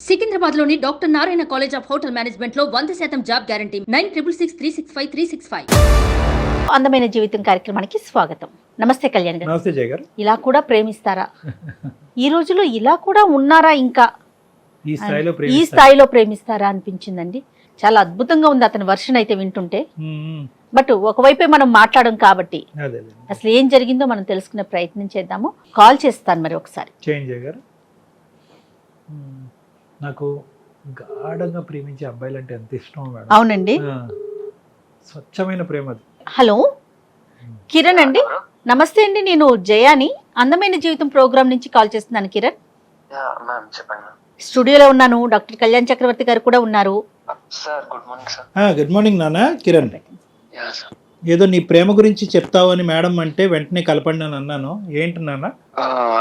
సికింద్రాబాద్లోని doctor Narayana college of hotel మేనేజ్మెంట్లో 100% job guarantee 966365 అందమైన జీవితం కార్యక్రమానికి స్వాగతం. నమస్తే కళ్యాణ్ గారు. నమస్తే జయ గారు. ఇలా కూడా ప్రేమిస్తారా? ఈ రోజుల్లో ఇలా కూడా ఉన్నారా? ఇంకా ఈ స్థాయిలో ప్రేమిస్తారా అనిపించిందండి. చాలా అద్భుతంగా ఉంది అతని వర్షన్ అయితే వింటుంటే. బట్ ఒకవైపే మనం మాట్లాడడం కాబట్టి అసలు ఏం జరిగిందో మనం తెలుసుకునే ప్రయత్నం చేద్దాము. కాల్ చేస్తాను మరి ఒకసారి. చేయండి జయ గారు. నాకు గాఢంగా ప్రేమించే అబ్బాయిలు అంటే ఎంత ఇష్టం మేడం. అవునండి, స్వచ్ఛమైన ప్రేమ అది. హలో కిరణ్ అండి, నమస్తే అండి. నేను జయాని అందమైన జీవితం ప్రోగ్రామ్ నుంచి కాల్ చేస్తున్నాను. కిరణ్, స్టూడియోలో ఉన్నాను. డాక్టర్ కళ్యాణ్ చక్రవర్తి గారు కూడా ఉన్నారు. గుడ్ మార్నింగ్ నాన్న. కిరణ్, ఏదో నీ ప్రేమ గురించి చెప్తావు అని మేడం అంటే వెంటనే కలపండి అని అన్నాను. ఏంటి నాన్న?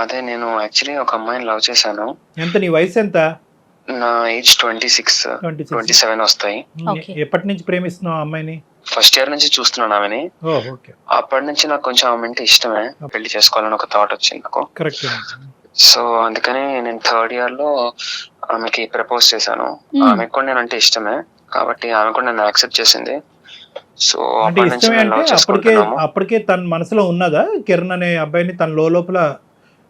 అదే నేను యాక్చువల్లీ ఒక అమ్మాయిని లవ్ చేశాను. ఎంత? నీ వయసు ఎంత? నా ఏజ్ 26-27 వస్తాయి. ఎప్పటి నుంచి ప్రేమిస్తున్నావు అమ్మాయిని? ఫస్ట్ ఇయర్ నుంచి చూస్తున్నాను ఆమెని. అప్పటి నుంచి నాకు కొంచెం ఆమె అంటే ఇష్టమే. పెళ్లి చేసుకోవాలని ఒక థాట్ వచ్చింది నాకు. కరెక్ట్. సో అందుకని నేను థర్డ్ ఇయర్ లో ఆమెకి ప్రపోజ్ చేశాను. ఆమెకు కూడా నేను అంటే ఇష్టమే కాబట్టి ఆమె కూడా నన్ను యాక్సెప్ట్ చేసింది. సో అప్పటి నుంచి నేను లవ్ చేసుకుంటున్నాము. అప్పటికే తన మనసులో ఉన్నదా కిరణ్ అనే అబ్బాయిని? తన లోపల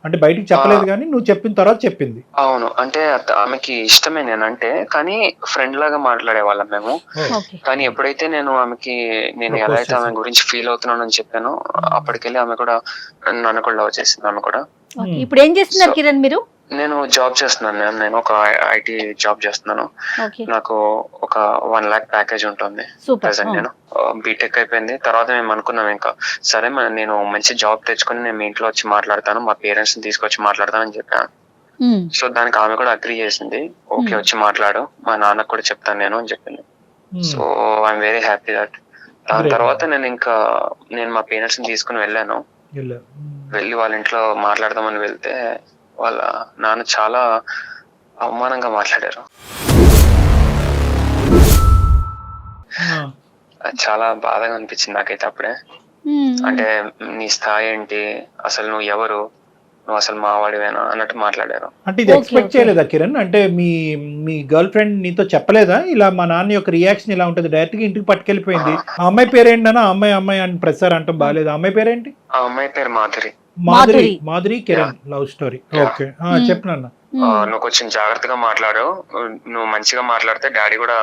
అంటే బయటికి చెప్పలేదు కానీ నువ్వు చెప్పిన తర్వాత చెప్పింది. అవును, అంటే ఆమెకి ఇష్టమే నేనంటే, కానీ ఫ్రెండ్ లాగా మాట్లాడేవాళ్ళం మేము. కానీ ఎప్పుడైతే నేను ఆమెకి నేను ఎలా అయితే ఆమె గురించి ఫీల్ అవుతున్నాను అని చెప్పాను, అప్పటికెళ్ళి ఆమె కూడా నన్ను కూడా లవ్ చేసింది. ఆమె కూడా. ఇప్పుడు ఏం చేస్తున్నారు కిరణ్ మీరు? నేను జాబ్ చేస్తున్నాను మ్యామ్. నేను ఒక ఐటీ జాబ్ చేస్తున్నాను. నాకు ఒక 1 lakh ప్యాకేజ్ ఉంటుంది ప్రెసెంట్. నేను బీటెక్ అయిపోయింది. తర్వాత మేము అనుకున్నాం ఇంకా సరే నేను మంచి జాబ్ తెచ్చుకొని నేను మీ ఇంట్లో వచ్చి మాట్లాడతాను, మా పేరెంట్స్ ని తీసుకొచ్చి మాట్లాడతానని చెప్పాను. సో దానికి ఆమె కూడా అగ్రీ చేసింది. ఓకే వచ్చి మాట్లాడు, మా నాన్నకు కూడా చెప్తాను నేను అని చెప్పింది. So I'm very happy that. దాని తర్వాత నేను మా పేరెంట్స్ ని తీసుకుని వెళ్ళాను. వెళ్ళి వాళ్ళ ఇంట్లో మాట్లాడదామని వెళ్తే వాళ్ళ నాన్న చాలా అవమానంగా మాట్లాడారు. చాలా బాధగా అనిపించింది నాకైతే అప్పుడే. అంటే నీ స్థాయి ఏంటి, అసలు నువ్వు ఎవరు, నువ్వు అసలు మావాడివేనా అన్నట్టు మాట్లాడారు. అంటే ఇది ఎక్స్పెక్ట్ చేయలేదా కిరణ్? అంటే మీ గర్ల్ ఫ్రెండ్ నీతో చెప్పలేదా ఇలా మా నాన్న యొక్క రియాక్షన్ ఇలా ఉంటుంది? డైరెక్ట్ గా ఇంటికి పట్టుకెళ్ళిపోయింది. ఆ అమ్మాయి పేరేంటన్నా? అమ్మాయి అని ప్రసార్ అంటాం బాగాలేదు. ఆ అమ్మాయి పేరేంటి? ఆ అమ్మాయి పేరు Madhuri. Madhuri Kiran love story. Okay చెప్పినా. నువ్వు కొంచెం జాగ్రత్తగా మాట్లాడు, నువ్వు మంచిగా మాట్లాడితే డాడీ కూడా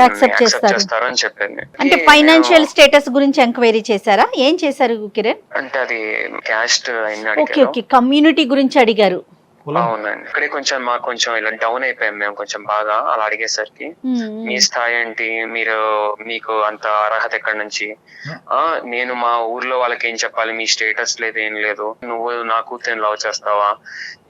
యాక్సెప్ట్ చేస్తారు అని చెప్పింది. అంటే ఫైనాన్షియల్ స్టేటస్ గురించి ఎంక్వైరీ చేశారా? ఏం చేశారు కిరణ్? అంటే అది క్యాస్ట్ కమ్యూనిటీ గురించి అడిగారు. అవునండి. ఇక్కడే మాకు కొంచెం ఇలా డౌన్ అయిపోయాం మేము కొంచెం బాగా. అలా అడిగేసరికి మీ స్థాయి ఏంటి, మీకు అంత అర్హత ఎక్కడి నుంచి, నేను మా ఊర్లో వాళ్ళకి ఏం చెప్పాలి, మీ స్టేటస్ లేదు ఏం లేదు, నువ్వు నా కూతురిని లవ్ చేస్తావా,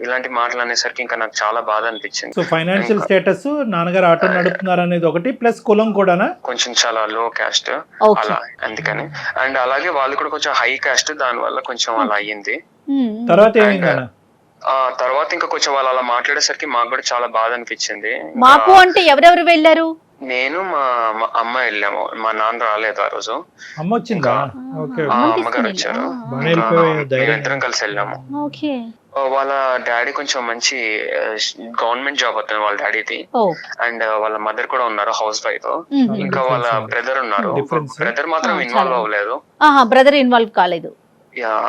ఇలాంటి మాటలు అనేసరికి ఇంకా నాకు చాలా బాధ అనిపించింది. సో ఫైనాన్షియల్ స్టేటస్, నాన్నగారు ఆటో నడుపుతున్నారు అనేది ఒకటి, ప్లస్ కులం కూడా కొంచెం చాలా లో క్యాస్ట్ అలా, అందుకని. అండ్ అలాగే వాళ్ళు కూడా కొంచెం హై క్యాస్ట్, దాని వల్ల కొంచెం అలా అయ్యింది. తర్వాత ఇంకా కొంచెం వాళ్ళు అలా మాట్లాడేసరికి మాకు కూడా చాలా బాధ అనిపించింది. మాకు అంటే ఎవరెవరు వెళ్ళారు? నేను మా అమ్మ వెళ్ళాము. మా నాన్న రాలేదు ఆ రోజు. అమ్మగారు వచ్చారు. మేమిద్దరం కలిసి వెళ్ళాము. వాళ్ళ డాడీ కొంచెం మంచి గవర్నమెంట్ జాబ్ అవుతుంది వాళ్ళ డాడీది. అండ్ వాళ్ళ మదర్ కూడా ఉన్నారు, హౌస్ వైఫ్. ఇంకా వాళ్ళ బ్రదర్ ఉన్నారు. బ్రదర్ మాత్రం ఇన్వాల్వ్ అవ్వలేదు. బ్రదర్ ఇన్వాల్వ్ కాలేదు.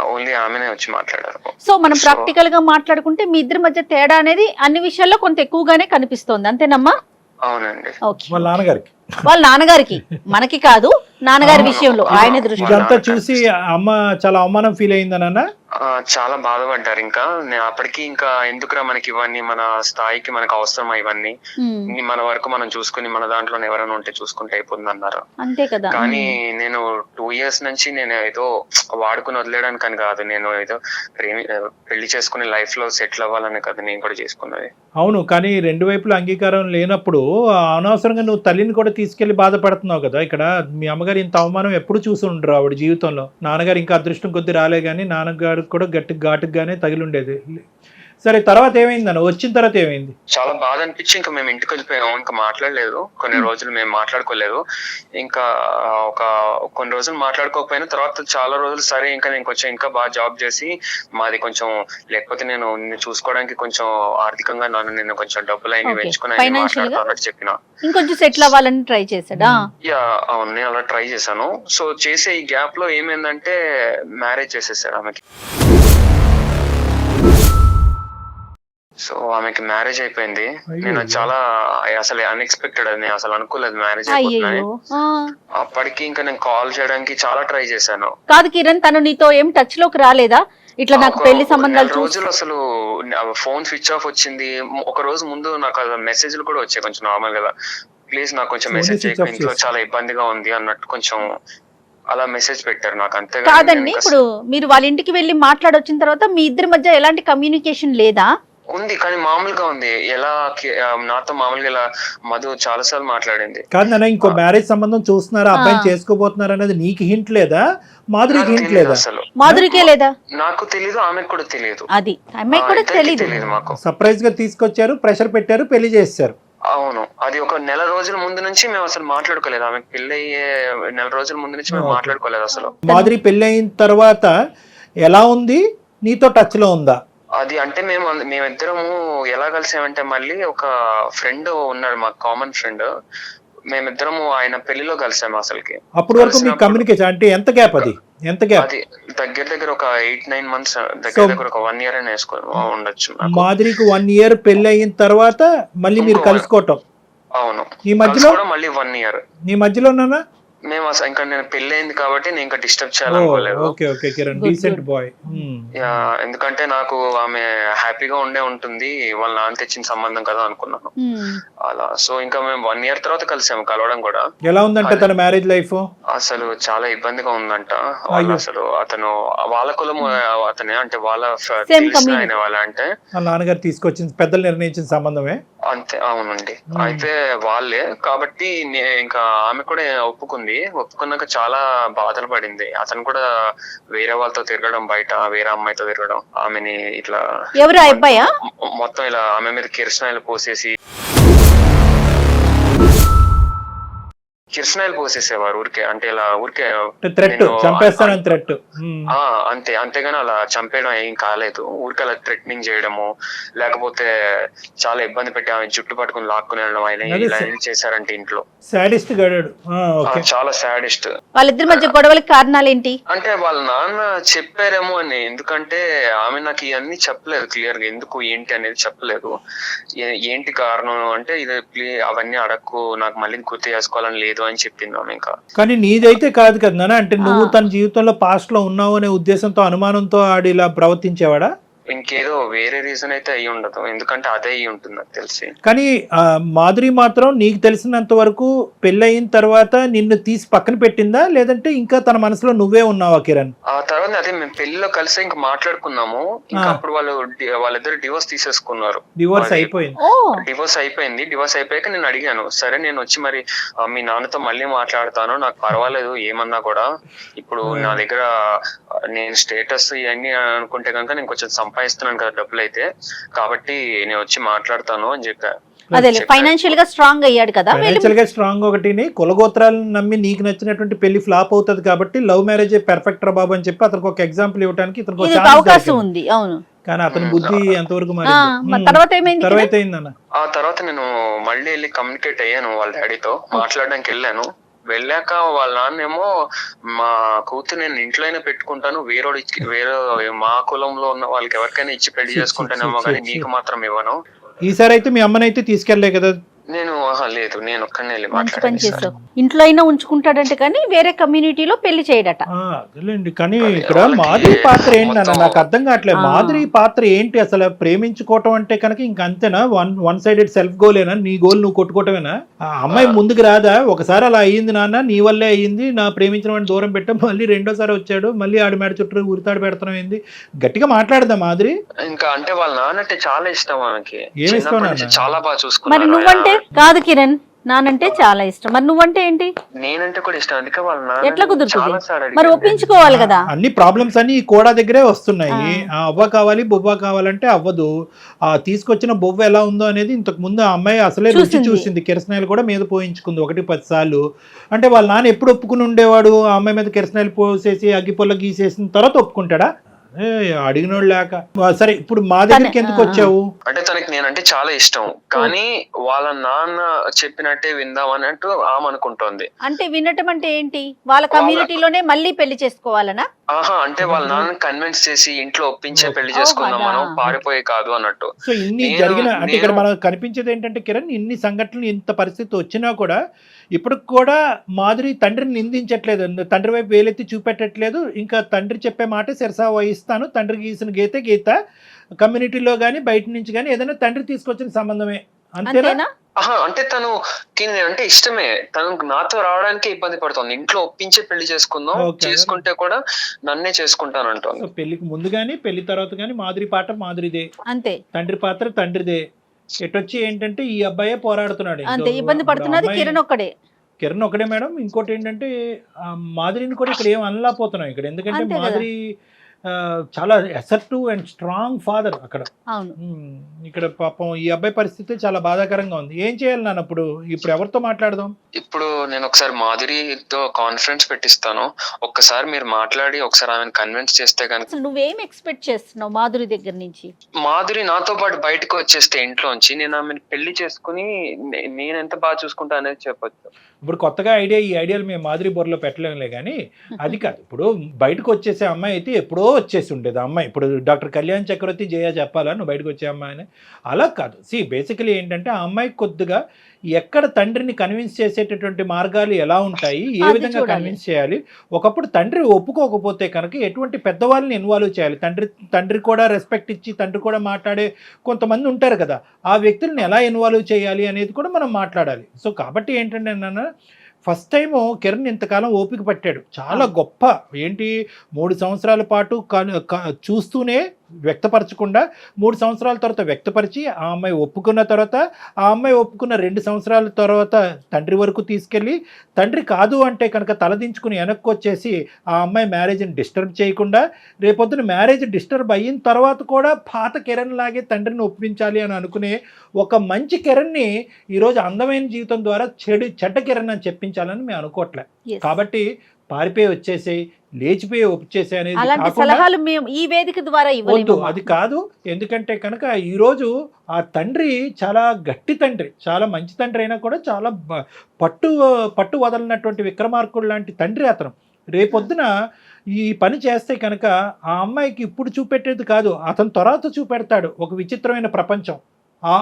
ఓన్లీ ఆమెనే వచ్చి మాట్లాడారు. సో మనం ప్రాక్టికల్ గా మాట్లాడుకుంటే మీ ఇద్దరి మధ్య తేడా అనేది అన్ని విషయాల్లో కొంత ఎక్కువగానే కనిపిస్తోంది, అంతేనమ్మా? అవునండి. వాళ్ళ నాన్నగారికి మనకి కాదు, నాన్నగారి విషయంలో ఆయన దృష్టి ఇదంతా చూసి అమ్మ చాలా అవమానం ఫీల్ అయిందన్న. చాలా బాధపడ్డారు. ఇంకా అప్పటికి ఇంకా ఎందుకురా మనకి ఇవన్నీ, మన స్థాయికి మనకు అవసరం ఇవన్నీ, మన వరకు మనం చూసుకుని మన దాంట్లో ఎవరైనా ఉంటే చూసుకుంటే అయిపోతుంది అన్నారు. అంతే కదా. కానీ నేను 2 years నుంచి నేను ఏదో వాడుకుని వదిలేయడానికి అని కాదు, నేను ఏదో పెళ్లి చేసుకుని లైఫ్ లో సెటిల్ అవ్వాలని కదా నేను కూడా చేసుకున్నది. అవును, కానీ రెండు వైపుల అంగీకారం లేనప్పుడు అనవసరంగా నువ్వు తల్లిని కూడా తీసుకెళ్లి బాధపడుతున్నావు కదా. ఇక్కడ మీ అమ్మగారు ఇంత అవమానం ఎప్పుడు చూసి ఉండరు ఆవిడ జీవితంలో. నాన్నగారు ఇంకా అదృష్టం కొద్ది రాలే కానీ నాన్నగారు కూడా ఘాటుగానే తగిలి ఉండేది. సరే తర్వాత ఏమైంది అన్న, వచ్చిన తర్వాత ఏమైంది? చాలా బాధ అనిపించి ఇంకా మేము ఇంటికి వెళ్ళిపోయాము. ఇంకా మాట్లాడలేదు కొన్ని రోజులు, మేము మాట్లాడుకోలేదు. ఇంకా కొన్ని రోజులు మాట్లాడుకోకపోయినా తర్వాత చాలా రోజులు సరే ఇంకా నేను కొంచెం ఇంకా బాగా జాబ్ చేసి మాది కొంచెం, లేకపోతే నేను నిన్ను చూసుకోవడానికి కొంచెం ఆర్థికంగా నేను కొంచెం డబ్బులు అయినా పెంచుకుని మాట్లాడుతానని చెప్పిన. ఇంకొంచెం సెటిల్ అవ్వాలని ట్రై చేశాడా? యా అవును, నేను అలా ట్రై చేశాను. సో చేసే ఈ గ్యాప్ లో ఏమైందంటే మ్యారేజ్ చేసేసాడు ఆమెకి. సో ఆమెకి మ్యారేజ్ అయిపోయింది. నేను చాలా అసలు అన్ఎక్స్పెక్టెడ్, అది నేను అసలు అనుకోలేదు మ్యారేజ్ అయిపోతుందని. అప్పటికి ఇంకా నేను కాల్ చేయడానికి చాలా ట్రై చేశాను. కాదు కిరణ్, తను నీతో ఏం టచ్ లోకి రాలేదా? ఇట్లా నాకు పెళ్లి సంబంధాలు రోజులు అసలు ఫోన్ స్విచ్ ఆఫ్ వచ్చింది. ఒక రోజు ముందు నాకు మెసేజ్లు కూడా వచ్చాయి కొంచెం నార్మల్ గా, ప్లీజ్ నాకు కొంచెం మెసేజ్ చేయకు, ఇంట్లో చాలా ఇబ్బందిగా ఉంది అన్నట్టు కొంచెం అలా మెసేజ్ పెట్టారు నాకు. అంతే కాదండి, ఇప్పుడు మీరు వాళ్ళ ఇంటికి వెళ్ళి మాట్లాడొచ్చిన తర్వాత మీ ఇద్దరి మధ్య ఎలాంటి కమ్యూనికేషన్ లేదా? ఉంది, కానీ మామూలుగా ఉంది. ఎలా నాతో మామూలుగా ఇలా మధు చాలా సార్లు మాట్లాడింది. కాదు నాన్న, ఇంకో మ్యారేజ్ సంబంధం చూస్తున్నారా, అబ్బాయిని చేసుకోబోతున్నారు అనేది నీకు హింట్ లేదా, మాధురికి హింట్ లేదా? అసలు మాధురికే లేదా? నాకు తెలీదు, ఆమెకు కూడా తెలియదు. అది అమ్మాయి కూడా తెలియదు. మాకు సర్ప్రైజ్ గా తీసుకొచ్చారు, ప్రెషర్ పెట్టారు, పెళ్లి చేశారు. అవును, అది ఒక నెల రోజుల ముందు నుంచి మేము అసలు మాట్లాడుకోలేదు. ఆమెకు పెళ్లి అయ్యే నెల రోజుల ముందు నుంచి మేము మాట్లాడుకోలేదు అసలు. మాధురి పెళ్లి అయిన తర్వాత ఎలా ఉంది, నీతో టచ్ లో ఉందా? అది అంటే మేమిద్దరము ఎలా కలిసామంటే, మళ్ళీ ఒక ఫ్రెండ్ ఉన్నాడు మాకు, కామన్ ఫ్రెండ్. మేమిద్దరము ఆయన పెళ్లిలో కలిసాము అసలుకి. అప్పటి వరకు మీ కమ్యూనికేషన్ అంటే ఎంత గ్యాప్? అది ఎంత గ్యాప్? అది దగ్గర ఒక 8-9 months, దగ్గర ఒక 1 year అని ఉండొచ్చు. మాధురికి 1 year పెళ్లి అయిన తర్వాత మళ్ళీ మీరు కలుసుకోవటం. అవును, ఈ మధ్యలో మళ్ళీ 1 year. నీ మధ్యలో ఉన్నానా? మేము అసలు ఇంకా నేను పెళ్లి అయింది కాబట్టి నేను ఇంకా డిస్టర్బ్ చేయాలనుకోలేదు. ఎందుకంటే నాకు ఆమె హ్యాపీగా ఉంటుంది, వాళ్ళ నాన్న తెచ్చిన సంబంధం కదా అనుకున్నాను అలా. సో ఇంకా మేము 1 year తర్వాత కలిసాము. కలవడం కూడా ఎలా ఉందంటే తన మ్యారేజ్ లైఫ్ అసలు చాలా ఇబ్బందిగా ఉందంట. అసలు అతను వాళ్ళ కులం అతనే, అంటే వాళ్ళ తెలిసిన ఆయన వాళ్ళ, అంటే వాళ్ళ నాన్నగారు తీసుకొచ్చిన పెద్దలు నిర్ణయించిన సంబంధమే అంతే. అవునండి, అయితే వాళ్ళే కాబట్టి ఇంకా ఆమె కూడా ఒప్పుకున్నాక చాలా బాధలు పడింది. అతను కూడా వేరే వాళ్ళతో తిరగడం, బయట వేరే అమ్మాయితో తిరగడం, ఆమెని ఇట్లా మొత్తం ఇలా ఆమె మీద కిరసనాయిలు పోసేసి పోసేసేవారు ఊరికే, అంటే ఇలా ఊరికే అంతే. అంతేగాని అలా చంపేయడం ఏం కాలేదు. ఊరికే అలా థ్రెటనింగ్ చేయడము, లేకపోతే చాలా ఇబ్బంది పెట్టి ఆమె జుట్టు పట్టుకుని లాక్కుని వెళ్ళడం, ఆయన ఇలా చేశారంటే ఇంట్లో. చాలా సాడిస్ట్. వాళ్ళిద్దరి మధ్య గొడవలకి కారణాలు ఏంటి అంటే వాళ్ళ నాన్న చెప్పారేమో అని. ఎందుకంటే ఆమె నాకు ఇవన్నీ చెప్పలేదు క్లియర్ గా, ఎందుకు ఏంటి అనేది చెప్పలేదు. ఏంటి కారణం అంటే ఇది అవన్నీ అడక్కు, నాకు మళ్ళీ గుర్తు చేసుకోవాలని లేదు అని చెప్పింది ఆమె. ఇంకా కానీ నీదైతే కాదు కదా, అంటే నువ్వు తన జీవితంలో పాస్ట్ లో ఉన్నావు అనే ఉద్దేశంతో, అనుమానంతో ఆడి ఇలా ప్రవర్తించేవాడా? ఇంకేదో వేరే రీజన్ అయితే అయ్యి ఉండదు, ఎందుకంటే అదే అయ్యి ఉంటుంది నాకు తెలిసి. కానీ మాధురి మాత్రం నీకు తెలిసినంత వరకు పెళ్ళయిన తర్వాత నిన్ను తీసి పక్కన పెట్టిందా, లేదంటే ఇంకా తన మనసులో నువ్వే ఉన్నావా కిరణ్? ఆ తర్వాత అదే మేము పెళ్లిలో కలిసి ఇంకా మాట్లాడుకున్నాము. ఇంకా అప్పుడు వాళ్ళిద్దరు డివోర్స్ తీసేసుకున్నారు. డివోర్స్ అయిపోయింది. డివోర్స్ అయిపోయాక నేను అడిగాను, సరే నేను వచ్చి మరి మీ నాన్నతో మళ్ళీ మాట్లాడతాను, నాకు పర్వాలేదు ఏమన్నా కూడా. ఇప్పుడు నా దగ్గర నేను స్టేటస్ ఇవన్నీ అనుకుంటే కనుక నేను కొంచెం సంపాదిస్తున్నాను కదా డబ్బులు అయితే, కాబట్టి నేను వచ్చి మాట్లాడతాను అని చెప్పా. అదే ఫైనాన్షియల్ గా స్ట్రాంగ్ అయ్యాడు కదా. ఫైనాన్షియల్ గా స్ట్రాంగ్ ఒకటిని, కులగోత్రాలను నమ్మి నీకు నచ్చినటువంటి పెళ్లి ఫ్లాప్ అవుతుంది కాబట్టి లవ్ మ్యారేజ్ పెర్ఫెక్ట్ రా బాబు అని చెప్పి అతనికి ఒక ఎగ్జాంపుల్ ఇవ్వడానికి ఇతనికి అవకాశం ఉంది. అవును, కానీ అతని బుద్ధి ఎంతవరకు తర్వాత ఏమైంది? ఆ తర్వాత నేను మళ్ళీ వెళ్ళి కమ్యూనికేట్ అయ్యాను వాళ్ళ డాడీతో, మాట్లాడడానికి వెళ్ళాను. వెళ్ళాక వాళ్ళ నాన్నేమో, మా కూతురు నేను ఇంట్లోనే పెట్టుకుంటాను, వేరే మా కులంలో ఉన్న వాళ్ళకి ఎవరికైనా ఇచ్చి పెళ్లి చేసుకుంటానేమో కానీ నీకు మాత్రం ఇవ్వను. ఈసారి అయితే మీ అమ్మనైతే తీసుకెళ్లే కదా? నేను లేదు, నేను ఒక్కనే వెళ్ళి మాట్లాడాను. ఇంట్లో అయినా ఉంచుకుంటాడంటే కానీ వేరే కమ్యూనిటీలో పెళ్లి చేయడట. అదేలేండి, కానీ ఇక్కడ మాధురి పాత్ర ఏంటన్నా నాకు అర్థం కావట్లేదు. మాధురి పాత్ర ఏంటి అసలు? ప్రేమించుకోవటం అంటే కనుక ఇంక అంతేనా? One sided self goal? నీ గోల్ నువ్వు కొట్టుకోవటమేనా? ఆ అమ్మాయి ముందుకు రాదా? ఒకసారి అలా అయ్యింది నాన్న, నీ వల్లే అయ్యింది, నా ప్రేమించిన వాడిని దూరం పెట్టా, మళ్ళీ రెండోసారి వచ్చాడు, మళ్ళీ ఆడి మేడ చుట్టూ ఉరితాడు పెడతాం ఏంది? గట్టిగా మాట్లాడదా మాధురి? ఇంకా అంటే వాళ్ళ నాన్న అంటే చాలా ఇష్టం ఆమెకి, చాలా బాగా చూసుకున్నాడు. మరి నువ్వంటే కాదు కిరణ్, నానంటే చాలా ఇష్టం. మరి నువ్వంటే ఏంటి? నేనంటే కూడా ఇష్టం, అందుకే వాళ్ళ నాన్న ఎట్లా కుదురుతుంది? చాలా సార్లు మరి అడిగాను. ఒప్పించుకోవాలి కదా. అన్ని ప్రాబ్లమ్స్ అన్ని ఈ కోడా దగ్గరే వస్తున్నాయి. ఆ అవ్వ కావాలి బొవ్వ కావాలంటే అవ్వదు. ఆ తీసుకొచ్చిన బొవ్వ ఎలా ఉందో అనేది ఇంతకు ముందు ఆ అమ్మాయి అసలే రుచి చూసింది, కిరసనాయలు కూడా మీద పోయించుకుంది 1-10 సార్లు. అంటే వాళ్ళ నాన్న ఎప్పుడు ఒప్పుకుని ఉండేవాడు? ఆ అమ్మాయి మీద కిరసనాయలు పోసేసి అగ్గిపొల్ల గీసేసిన తర్వాత ఒప్పుకుంటాడా? అడిగినోడు లేక. సరే, ఇప్పుడు మా దగ్గరికి ఎందుకు వచ్చావు? అంటే తనకి నేనంటే చాలా ఇష్టం, కానీ వాళ్ళ నాన్న చెప్పినట్టే విందాం అన్నట్టు ఆమె అనుకుంటోంది. అంటే వినటం అంటే ఏంటి? వాళ్ళ కమ్యూనిటీలోనే మళ్ళీ పెళ్లి చేసుకోవాలనా? ఆహా, అంటే వాళ్ళ నాన్న కన్విన్స్ చేసి ఇంట్లో ఒప్పించే పెళ్లి చేసుకుందాం మనం, పారిపోయి కాదు అన్నట్టు. సో ఇన్ని జరిగిన అంటే ఇక్కడ మనకు కనిపించేది ఏంటంటే కిరణ్, ఇన్ని సంఘటనలు ఇంత పరిస్థితి వచ్చినా కూడా ఇప్పుడు కూడా మాధురి తండ్రిని నిందించట్లేదు, తండ్రి వైపు వేలెత్తి చూపెట్టట్లేదు. ఇంకా తండ్రి చెప్పే మాట శిరసా వహిస్తాను, తండ్రి గీసిన గీత కమ్యూనిటీలో కానీ బయట నుంచి కానీ ఏదైనా తండ్రి తీసుకొచ్చిన సంబంధమే, అంతేనా? అంటే తను అంటే ఇష్టమే, తను నాతో రావడానికి ఇబ్బంది పడుతుంది. ఇంట్లో ఒప్పించే పెళ్లి చేసుకుందాం, చేసుకుంటే కూడా నన్నే చేసుకుంటాను అంటాను. పెళ్లికి ముందు గానీ పెళ్లి తర్వాత గానీ మాధురి పాట మాధురిదే, అంతే. తండ్రి పాత్ర తండ్రిదే. ఎటొచ్చి ఏంటంటే ఈ అబ్బాయే పోరాడుతున్నాడు, అంతే. ఇబ్బంది పడుతున్నది కిరణ్ ఒక్కడే మేడం. ఇంకోటి ఏంటంటే మాధురిని కూడా ఇక్కడ ఏం అనలేకపోతున్నాం ఇక్కడ, ఎందుకంటే మాధురి చాలా అసర్టివ్ అండ్ స్ట్రాంగ్ ఫాదర్ అక్కడ. ఇక్కడ పాపం ఈ అబ్బాయి పరిస్థితి చాలా బాధాకరంగా ఉంది. ఏం చేయాలి నాన్న? ఇప్పుడు ఎవరితో మాట్లాడదాం? ఇప్పుడు నేను ఒకసారి మాధురితో కాన్ఫరెన్స్ పెట్టిస్తాను, ఒక్కసారి మీరు మాట్లాడి ఒకసారి ఆమెను కన్విన్స్ చేస్తే కనుక. నువ్వేం ఎక్స్పెక్ట్ చేస్తున్నావు మాధురి దగ్గర నుంచి? మాధురి నాతో పాటు బయటకు వచ్చేస్తే ఇంట్లోంచి నేను ఆమెను పెళ్లి చేసుకుని నేను ఎంత బాగా చూసుకుంటా అనేది చెప్పొచ్చు. ఇప్పుడు కొత్తగా ఈ ఐడియాలు మేము మాధురి బొర్రలో పెట్టలేములే కానీ అది కాదు. ఇప్పుడు బయటకు వచ్చేసే అమ్మాయి అయితే ఎప్పుడో వచ్చేసి ఉండేది అమ్మాయి. ఇప్పుడు డాక్టర్ కళ్యాణ్ చక్రవర్తి జయ చెప్పాలా నువ్వు బయటకు వచ్చే అమ్మాయిని? అలా కాదు. బేసికలీ ఏంటంటే ఆ అమ్మాయి కొద్దిగా ఎక్కడ తండ్రిని కన్విన్స్ చేసేటటువంటి మార్గాలు ఎలా ఉంటాయి, ఏ విధంగా కన్విన్స్ చేయాలి. ఒకప్పుడు తండ్రి ఒప్పుకోకపోతే కనుక ఎటువంటి పెద్దవాళ్ళని ఇన్వాల్వ్ చేయాలి, తండ్రి కూడా రెస్పెక్ట్ ఇచ్చి తండ్రి కూడా మాట్లాడే కొంతమంది ఉంటారు కదా, ఆ వ్యక్తులను ఎలా ఇన్వాల్వ్ చేయాలి అనేది కూడా మనం మాట్లాడాలి. సో కాబట్టి ఏంటంటే నాన్న, ఫస్ట్ టైము కిరణ్ ఇంతకాలం ఓపిక పట్టాడు, చాలా గొప్ప. ఏంటి 3 సంవత్సరాల పాటు చూస్తూనే వ్యక్తపరచకుండా 3 సంవత్సరాల తర్వాత వ్యక్తపరిచి ఆ అమ్మాయి ఒప్పుకున్న తర్వాత, ఆ అమ్మాయి ఒప్పుకున్న 2 సంవత్సరాల తర్వాత తండ్రి వరకు తీసుకెళ్ళి, తండ్రి కాదు అంటే కనుక తలదించుకుని వెనక్కి వచ్చేసి ఆ అమ్మాయి మ్యారేజ్ని డిస్టర్బ్ చేయకుండా, రేపొద్దున మ్యారేజ్ డిస్టర్బ్ అయిన తర్వాత కూడా పాత కిరణ్ లాగే తండ్రిని ఒప్పించాలి అని అనుకునే ఒక మంచి కిరణ్ని ఈరోజు అందమైన జీవితం ద్వారా చెడ్డ కిరణ్ అని చెప్పించాలని మేము అనుకోవట్లే. కాబట్టి పారిపోయి వచ్చేసి లేచిపోయి ఒప్పించేసే అనేది ఈ వేదిక ద్వారా వద్దు, అది కాదు. ఎందుకంటే కనుక ఈరోజు ఆ తండ్రి చాలా గట్టి తండ్రి, చాలా మంచి తండ్రి అయినా కూడా చాలా పట్టు వదలనటువంటి విక్రమార్కుడు లాంటి తండ్రి అతను. రేపొద్దున ఈ పని చేస్తే కనుక ఆ అమ్మాయికి ఇప్పుడు చూపెట్టేది కాదు, అతను తర్వాత చూపెడతాడు ఒక విచిత్రమైన ప్రపంచం,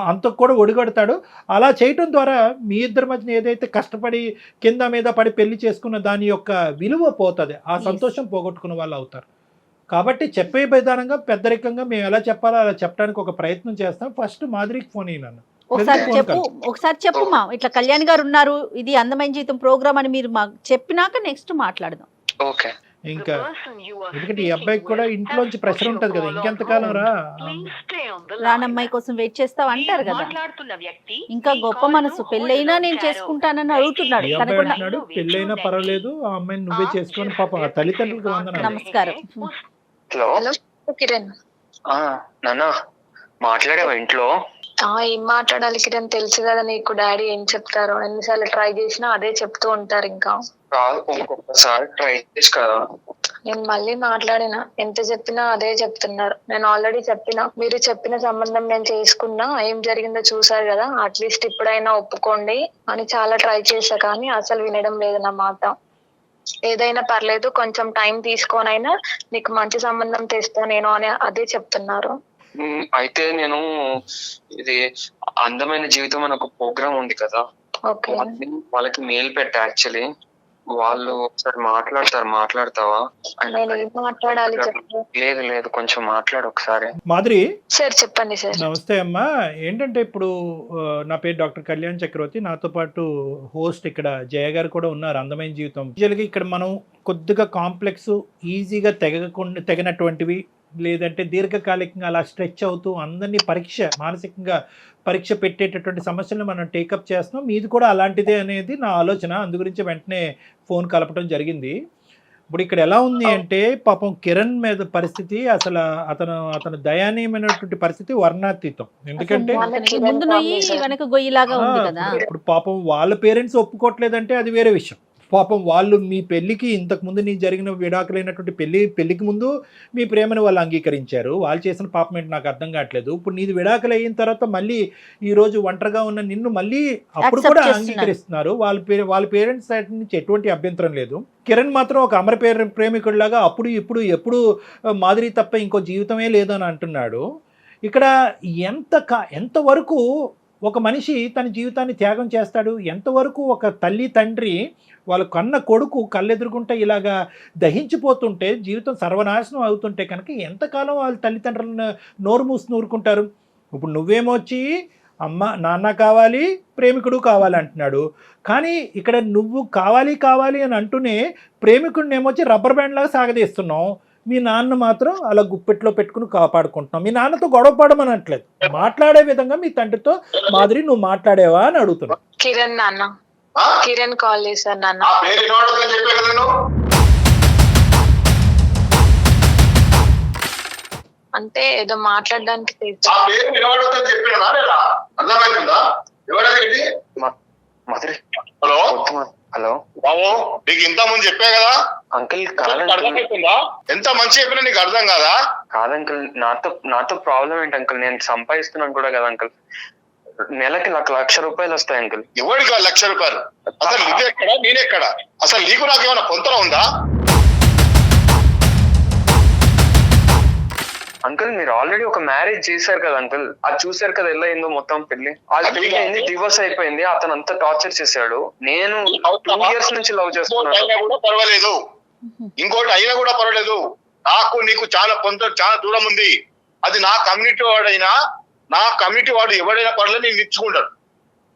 అంతకు కూడా ఒడిగొడతాడు. అలా చేయటం ద్వారా మీ ఇద్దరి మధ్యన ఏదైతే కష్టపడి కింద మీద పడి పెళ్లి చేసుకున్న దాని యొక్క విలువ పోతుంది, ఆ సంతోషం పోగొట్టుకున్న వాళ్ళు అవుతారు. కాబట్టి చెప్పే విధానంగా పెద్దరికంగా మేము ఎలా చెప్పాలో అలా చెప్పడానికి ఒక ప్రయత్నం చేస్తాం. ఫస్ట్ మాధురికి ఫోన్ అయినా ఒకసారి చెప్పు మా, ఇట్లా కళ్యాణ్ గారు ఉన్నారు, ఇది అందమైన జీవితం ప్రోగ్రామ్ అని మీరు మాకు చెప్పినాక నెక్స్ట్ మాట్లాడదాం. ఓకే. ఇంకా ఎందుకంటే ఈ అబ్బాయికి కూడా ఇంట్లోంచి ప్రెషర్ ఉంటది కదా, ఇంకెంతకాలం రానమ్మాయి కోసం వెయిట్ చేస్తావు అంటారు కదా. ఇంకా గొప్ప మనసు, పెళ్ళైనా నేను చేసుకుంటానని అడుగుతున్నాడు. పెళ్ళైనా పర్వాలేదు, ఆ అమ్మాయిని నువ్వే చేసుకొని పాప తల్లిదండ్రులకు వందనాలు. నమస్కారం. నాన్న మాట్లాడేవా ఇంట్లో? ఏం మాట్లాడాలి కిరణ్, తెలుసు కదా నీకు డాడీ ఏం చెప్తారో. ఎన్నిసార్లు ట్రై చేసినా అదే చెప్తూ ఉంటారు. ఇంకా ఒక్కొక్కసారి ట్రై చేసి కదా. నేను మళ్ళీ మాట్లాడినా, ఎంత చెప్పినా అదే చెప్తున్నారు. నేను ఆల్రెడీ చెప్పినా, మీరు చెప్పిన సంబంధం నేను చేసుకున్నా, ఏం జరిగిందో చూసారు కదా, అట్లీస్ట్ ఇప్పుడైనా ఒప్పుకోండి అని చాలా ట్రై చేశా, కానీ అసలు వినడం లేదు నా మాట. ఏదైనా పర్లేదు, కొంచెం టైం తీసుకొనైనా నీకు మంచి సంబంధం తెస్తా నేను అని అదే చెప్తున్నారు. అయితే నేను ఇది అందమైన జీవితం అని ఒక ప్రోగ్రామ్ ఉంది కదా, వాళ్ళకి మెయిల్ పెట్టా. యాక్చువల్లీ వాళ్ళు ఒకసారి మాట్లాడతావా? లేదు కొంచెం మాట్లాడు ఒకసారి. మాధురి సార్ చెప్పండి సార్. నమస్తే అమ్మా. ఏంటంటే ఇప్పుడు నా పేరు డాక్టర్ కళ్యాణ్ చక్రవర్తి, నాతో పాటు హోస్ట్ ఇక్కడ జయ గారు కూడా ఉన్నారు, అందమైన జీవితం. యూజువల్గా ఇక్కడ మనం కొద్దిగా కాంప్లెక్స్, ఈజీగా తెగనటువంటివి లేదంటే దీర్ఘకాలికంగా అలా స్ట్రెచ్ అవుతూ అందరినీ మానసికంగా పరీక్ష పెట్టేటటువంటి సమస్యలను మనం టేకప్ చేస్తున్నాం. మీది కూడా అలాంటిదే అనేది నా ఆలోచన. అందు గురించి వెంటనే ఫోన్ కలపడం జరిగింది. ఇప్పుడు ఇక్కడ ఎలా ఉంది అంటే పాపం కిరణ్ మీద పరిస్థితి అసలు అతను దయనీయమైనటువంటి పరిస్థితి వర్ణాతీతం. ఎందుకంటే ముందు నొయ్యి వెనక గొయ్యిలాగా ఉంది కదా. ఇప్పుడు పాపం వాళ్ళ పేరెంట్స్ ఒప్పుకోవట్లేదంటే అది వేరే విషయం. పాపం వాళ్ళు మీ పెళ్లికి ఇంతకు ముందు నీకు జరిగిన విడాకులైనటువంటి పెళ్లికి ముందు మీ ప్రేమను వాళ్ళు అంగీకరించారు. వాళ్ళు చేసిన పాపం ఏంటి నాకు అర్థం కావట్లేదు. ఇప్పుడు నీది విడాకులు అయిన తర్వాత మళ్ళీ ఈ రోజు ఒంటరిగా ఉన్న నిన్ను మళ్ళీ అప్పుడు కూడా అంగీకరిస్తున్నారు. వాళ్ళ పేరెంట్స్ సైడ్ నుంచి ఎటువంటి అభ్యంతరం లేదు. కిరణ్ మాత్రం ఒక అమర ప్రేమికుడిలాగా అప్పుడు ఇప్పుడు ఎప్పుడు మాదిరి తప్ప ఇంకో జీవితమే లేదు అని అంటున్నాడు. ఇక్కడ ఎంతవరకు ఒక మనిషి తన జీవితాన్ని త్యాగం చేస్తాడు? ఎంతవరకు ఒక తల్లి తండ్రి వాళ్ళ కన్న కొడుకు కళ్ళెదురుకుంటే ఇలాగా దహించిపోతుంటే జీవితం సర్వనాశనం అవుతుంటే కనుక ఎంతకాలం వాళ్ళ తల్లిదండ్రులను నోరు మూసి నూరుకుంటారు? ఇప్పుడు నువ్వేమొచ్చి అమ్మ నాన్న కావాలి ప్రేమికుడు కావాలి అంటున్నాడు. కానీ ఇక్కడ నువ్వు కావాలి అని అంటూనే ప్రేమికుడిని ఏమొచ్చి రబ్బర్ బ్యాండ్ లాగా సాగదీస్తున్నావు. మీ నాన్న మాత్రం అలా గుప్పెట్లో పెట్టుకుని కాపాడుకుంటున్నాం. మీ నాన్నతో గొడవ పడమని అనట్లేదు, మాట్లాడే విధంగా మీ తండ్రితో మాదిరి నువ్వు మాట్లాడేవా అని అడుగుతున్నా. కిరణ్ కాల్ చేశారు నాన్న. అంటే ఏదో మాట్లాడడానికి హలో హలో బాబు, నీకు ఇంత ముందు చెప్పా కదా అంకుల్. ఎంత మంచి చెప్పినా నీకు అర్థం కాదా? కాదంకుల్, నాతో ప్రాబ్లం ఏంటి అంకుల్? నేను సంపాదిస్తున్నాను కూడా కదా అంకుల్. నెలకి ₹1,00,000 వస్తాయి అంకుల్. ఎవరికి ₹1,00,000? అసలు నువ్వెక్కడా నేనెక్కడా? అసలు నీకు నాకేమైనా పొంతన ఉందా? అంకుల్ మీరు ఆల్రెడీ ఒక మ్యారేజ్ చేశారు కదా అంకుల్, అది చూసారు కదా ఎలా అయిందో మొత్తం పెళ్లి. అది పెళ్లి అయింది, డివోర్స్ అయిపోయింది. అతను అంతా టార్చర్ చేశాడు. నేను 2 years నుంచి లవ్ చేస్తున్నాను. పర్వాలేదు, ఇంకోటి అయినా కూడా పర్వాలేదు. నాకు నీకు చాలా చాలా దూరం ఉంది. అది నా కమ్యూనిటీ వాడైనా నా కమ్యూనిటీ వాడు ఎవడైనా పర్లేదు నేను ఇచ్చుకుంటాను.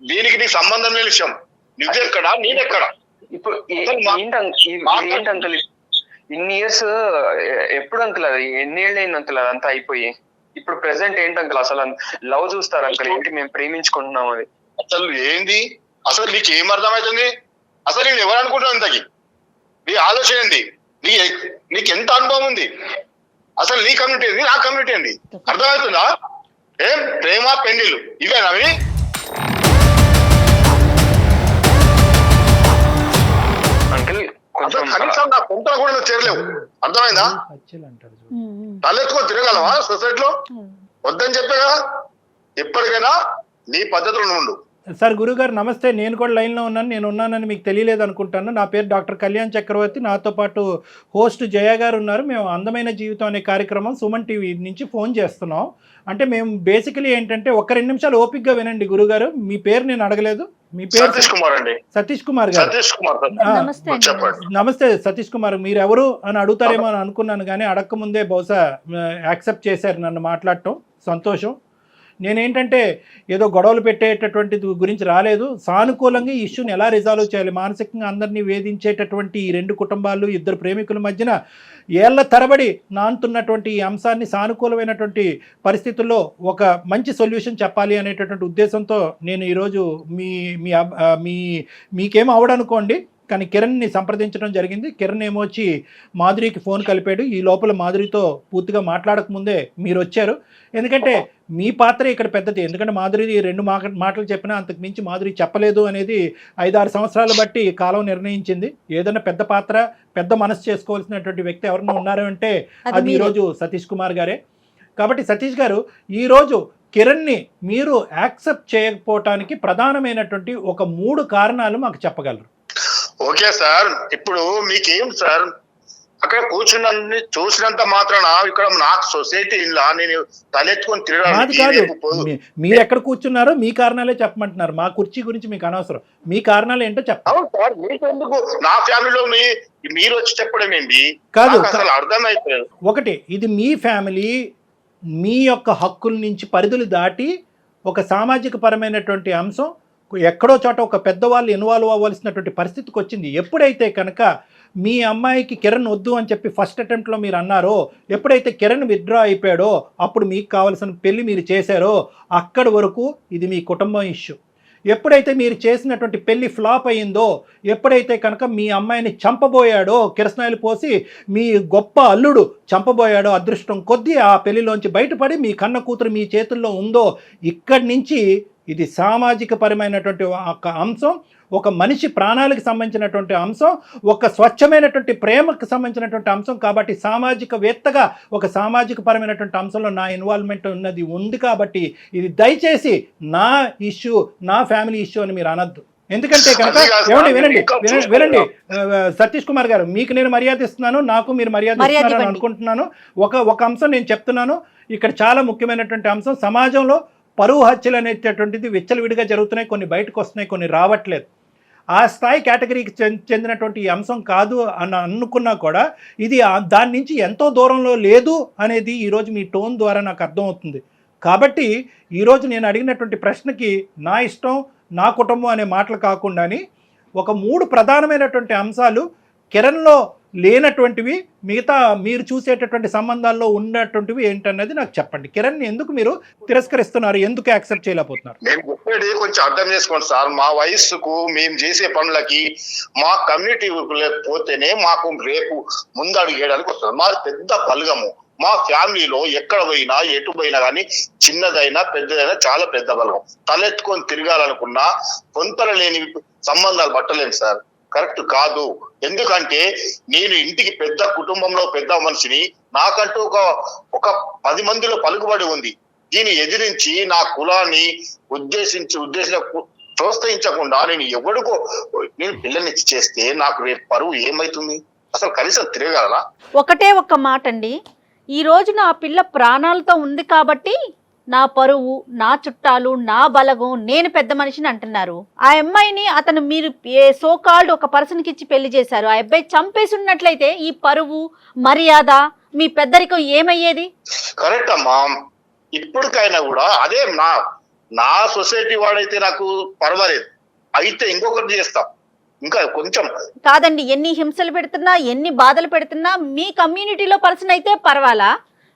దీనికి నీకు సంబంధం లేని విషయం. నువ్వెక్కడా నేనెక్కడా? ఇప్పుడు ఏంటి అంకుల్ ఇన్ని ఇయర్స్? ఎప్పుడు అంకుల్ అది ఎన్నేళ్ళు అయింది అంకుల్ అదంతా అయిపోయి? ఇప్పుడు ప్రెసెంట్ ఏంటి అంకుల్? అసలు లవ్ చూస్తారు అంకుల్ ఏంటి? మేము ప్రేమించుకుంటున్నాం అది అసలు ఏంది? అసలు నీకు ఏం అర్థమవుతుంది? అసలు నేను ఎవరు అనుకుంటున్నాను ఇంతకి? నీ ఆలోచన ఏంది? నీకు ఎంత అనుభవం ఉంది? అసలు నీ కమ్యూనిటీ ఏంది, నా కమ్యూనిటీ ఏంది? అర్థమవుతుందా? ఏం ప్రేమ పెళ్లిళ్ళు ఇవేనవి? అంకుల్ కనీసం నా కొంత కూడా నువ్వు చేరలేవు. అర్థమైందా? తలెత్తుకొని తిరగలవా సొసైటీలో? వద్దని చెప్పే కదా. ఎప్పటికైనా నీ పద్ధతులు ఉండు. సార్ గురుగారు నమస్తే, నేను కూడా లైన్లో ఉన్నాను. నేను ఉన్నానని మీకు తెలియలేదు అనుకుంటాను. నా పేరు డాక్టర్ కళ్యాణ్ చక్రవర్తి. నాతో పాటు హోస్ట్ జయ గారు ఉన్నారు. మేము అందమైన జీవితం అనే కార్యక్రమం సుమన్ టీవీ నుంచి ఫోన్ చేస్తున్నాం. అంటే మేము బేసికలీ ఏంటంటే ఒక 2 నిమిషాలు ఓపిక్గా వినండి గురుగారు. మీ పేరు నేను అడగలేదు. మీ పేరు సతీష్ కుమార్ అండి. సతీష్ కుమార్ గారు. నమస్తే సతీష్ కుమార్. మీరు ఎవరు అని అడుగుతారేమో అని అనుకున్నాను, కానీ అడగక ముందే బహుశా యాక్సెప్ట్ చేశారు నన్ను మాట్లాడటం. సంతోషం. నేనేంటంటే ఏదో గొడవలు పెట్టేటటువంటి గురించి రాలేదు. సానుకూలంగా ఈ ఇష్యూని ఎలా రిజాల్వ్ చేయాలి, మానసికంగా అందరినీ వేధించేటటువంటి ఈ 2 కుటుంబాలు 2 ప్రేమికుల మధ్యన ఏళ్ల తరబడి నానుతున్నటువంటి ఈ అంశాన్ని సానుకూలమైనటువంటి పరిస్థితుల్లో ఒక మంచి సొల్యూషన్ చెప్పాలి అనేటటువంటి ఉద్దేశంతో నేను ఈరోజు మీకేం అవడనుకోండి కానీ కిరణ్ని సంప్రదించడం జరిగింది. కిరణ్ ఏమొచ్చి మాధురికి ఫోన్ కలిపాడు. ఈ లోపల మాధురితో పూర్తిగా మాట్లాడకముందే మీరు వచ్చారు. ఎందుకంటే మీ పాత్ర ఇక్కడ పెద్దది. ఎందుకంటే మాధురి 2 మాటలు చెప్పినా అంతకు మించి మాధురి చెప్పలేదు అనేది 5-6 సంవత్సరాలు బట్టి కాలం నిర్ణయించింది. ఏదైనా పెద్ద పాత్ర పెద్ద మనసు చేసుకోవాల్సినటువంటి వ్యక్తి ఎవరైనా ఉన్నారు అంటే అది ఈరోజు సతీష్ కుమార్ గారే. కాబట్టి సతీష్ గారు, ఈరోజు కిరణ్ని మీరు యాక్సెప్ట్ చేయకపోవటానికి ప్రధానమైనటువంటి ఒక 3 కారణాలు మాకు చెప్పగలరు? ఓకే సార్, ఇప్పుడు మీకేం సార్ అక్కడ కూర్చున్న చూసినంత మాత్రాన ఇక్కడ నాకు సొసైటీ ఇలా నేను తలెత్తుకొని తిరగడానికి. మీరు ఎక్కడ కూర్చున్నారో మీ కారణాలే చెప్పమంటున్నారు. మా కుర్చీ గురించి మీకు అనవసరం. మీ కారణాలు ఏంటో చెప్పండి. సార్ మీకెందుకు? నా ఫ్యామిలీలో మీరు వచ్చి చెప్పడం ఏంటి? కాదు, అసలు అర్థమైపోలేదు. ఒకటి, ఇది మీ ఫ్యామిలీ, మీ యొక్క హక్కుల నుంచి పరిధులు దాటి ఒక సామాజిక పరమైనటువంటి అంశం ఎక్కడో చోట ఒక పెద్దవాళ్ళు ఇన్వాల్వ్ అవ్వాల్సినటువంటి పరిస్థితికి వచ్చింది. ఎప్పుడైతే కనుక మీ అమ్మాయికి కిరణ్ వద్దు అని చెప్పి ఫస్ట్ అటెంప్ట్లో మీరు అన్నారో, ఎప్పుడైతే కిరణ్ విత్డ్రా అయిపోయాడో అప్పుడు మీకు కావాల్సిన పెళ్లి మీరు చేశారో అక్కడి వరకు ఇది మీ కుటుంబం ఇష్యూ. ఎప్పుడైతే మీరు చేసినటువంటి పెళ్లి ఫ్లాప్ అయ్యిందో, ఎప్పుడైతే కనుక మీ అమ్మాయిని చంపబోయాడో, కిరసనాయిలు పోసి మీ గొప్ప అల్లుడు చంపబోయాడో, అదృష్టం కొద్దీ ఆ పెళ్లిలోంచి బయటపడి మీ కన్న కూతురు మీ చేతుల్లో ఉందో, ఇక్కడి నుంచి ఇది సామాజిక పరమైనటువంటి ఒక అంశం, ఒక మనిషి ప్రాణాలకు సంబంధించినటువంటి అంశం, ఒక స్వచ్ఛమైనటువంటి ప్రేమకు సంబంధించినటువంటి అంశం. కాబట్టి సామాజికవేత్తగా ఒక సామాజిక పరమైనటువంటి అంశంలో నా ఇన్వాల్వ్మెంట్ ఉన్నది ఉంది. కాబట్టి ఇది దయచేసి నా ఇష్యూ, నా ఫ్యామిలీ ఇష్యూ అని మీరు అనద్దు. ఎందుకంటే కనుక ఏమండి, వినండి సతీష్ కుమార్ గారు, మీకు నేను మర్యాద ఇస్తున్నాను, నాకు మీరు మర్యాద ఇస్తున్నారని అనుకుంటున్నాను. ఒక అంశం నేను చెప్తున్నాను, ఇక్కడ చాలా ముఖ్యమైనటువంటి అంశం. సమాజంలో పరువు హత్యలు అనేటటువంటిది విచ్చలవిడిగా జరుగుతున్నాయి, కొన్ని బయటకు వస్తున్నాయి, కొన్ని రావట్లేదు. ఆ స్థాయి కేటగిరీకి చెందినటువంటి ఈ అంశం కాదు అని అనుకున్నా కూడా ఇది దాని నుంచి ఎంతో దూరంలో లేదు అనేది ఈరోజు మీ టోన్ ద్వారా నాకు అర్థమవుతుంది. కాబట్టి ఈరోజు నేను అడిగినటువంటి ప్రశ్నకి నా ఇష్టం, నా కుటుంబం అనే మాటలు కాకుండాని ఒక 3 ప్రధానమైనటువంటి అంశాలు కిరణ్లో లేనటువంటివి, మిగతా మీరు చూసేటటువంటి సంబంధాల్లో ఉన్నటువంటివి ఏంటన్నది నాకు చెప్పండి. కిరణ్ ఎందుకు మీరు తిరస్కరిస్తున్నారు, ఎందుకు యాక్సెప్ట్ చేయలేకపోతున్నారు? నేను చెప్పేది కొంచెం అర్థం చేసుకోండి సార్. మా వయస్సుకు మేము చేసే పనులకి మా కమ్యూనిటీ పోతేనే మాకు రేపు ముందడుగు వేయడానికి వస్తుంది. మాది పెద్ద బలగము. మా ఫ్యామిలీలో ఎక్కడ పోయినా ఎటు పోయినా కానీ చిన్నదైనా పెద్దదైనా చాలా పెద్ద బలగం. తలెత్తుకొని తిరగాలనుకున్నా కొంతలు లేని సంబంధాలు పట్టలేము సార్, కరెక్ట్ కాదు. ఎందుకంటే నేను ఇంటికి పెద్ద కుటుంబంలో పెద్ద మనిషిని, నాకంటూ ఒక 10 మందిలో పలుకుబడి ఉంది. దీన్ని ఎదిరించి నా కులాన్ని ప్రోత్సహించకుండా నేను పిల్లల్ని చేస్తే నాకు రేపు పరువు ఏమైతుంది? అసలు కనీసం తిరగలనా? ఒకటే ఒక్క మాట అండి, ఈ రోజు నా పిల్ల ప్రాణాలతో ఉంది కాబట్టి నా పరువు, నా చుట్టాలు, నా బలగం, నేను పెద్ద మనిషిని అంటున్నారు. ఆ అమ్మాయిని అతను మీరు సో కాల్డ్ ఒక పర్సన్కి ఇచ్చి పెళ్లి చేశారు. ఆ అబ్బాయి చంపేసి ఉన్నట్లయితే ఈ పరువు, మర్యాద, మీ పెద్దరికం ఏమయ్యేది? కరెక్ట్ అమ్మా. ఇప్పటికైనా కూడా అదే నా సొసైటీ వాడైతే నాకు పర్వాలేదు, అయితే ఇంకొకటి చేస్తా. ఇంకా కొంచెం కాదండి, ఎన్ని హింసలు పెడుతున్నా, ఎన్ని బాధలు పెడుతున్నా మీ కమ్యూనిటీలో పర్సన్ అయితే పర్వాలా,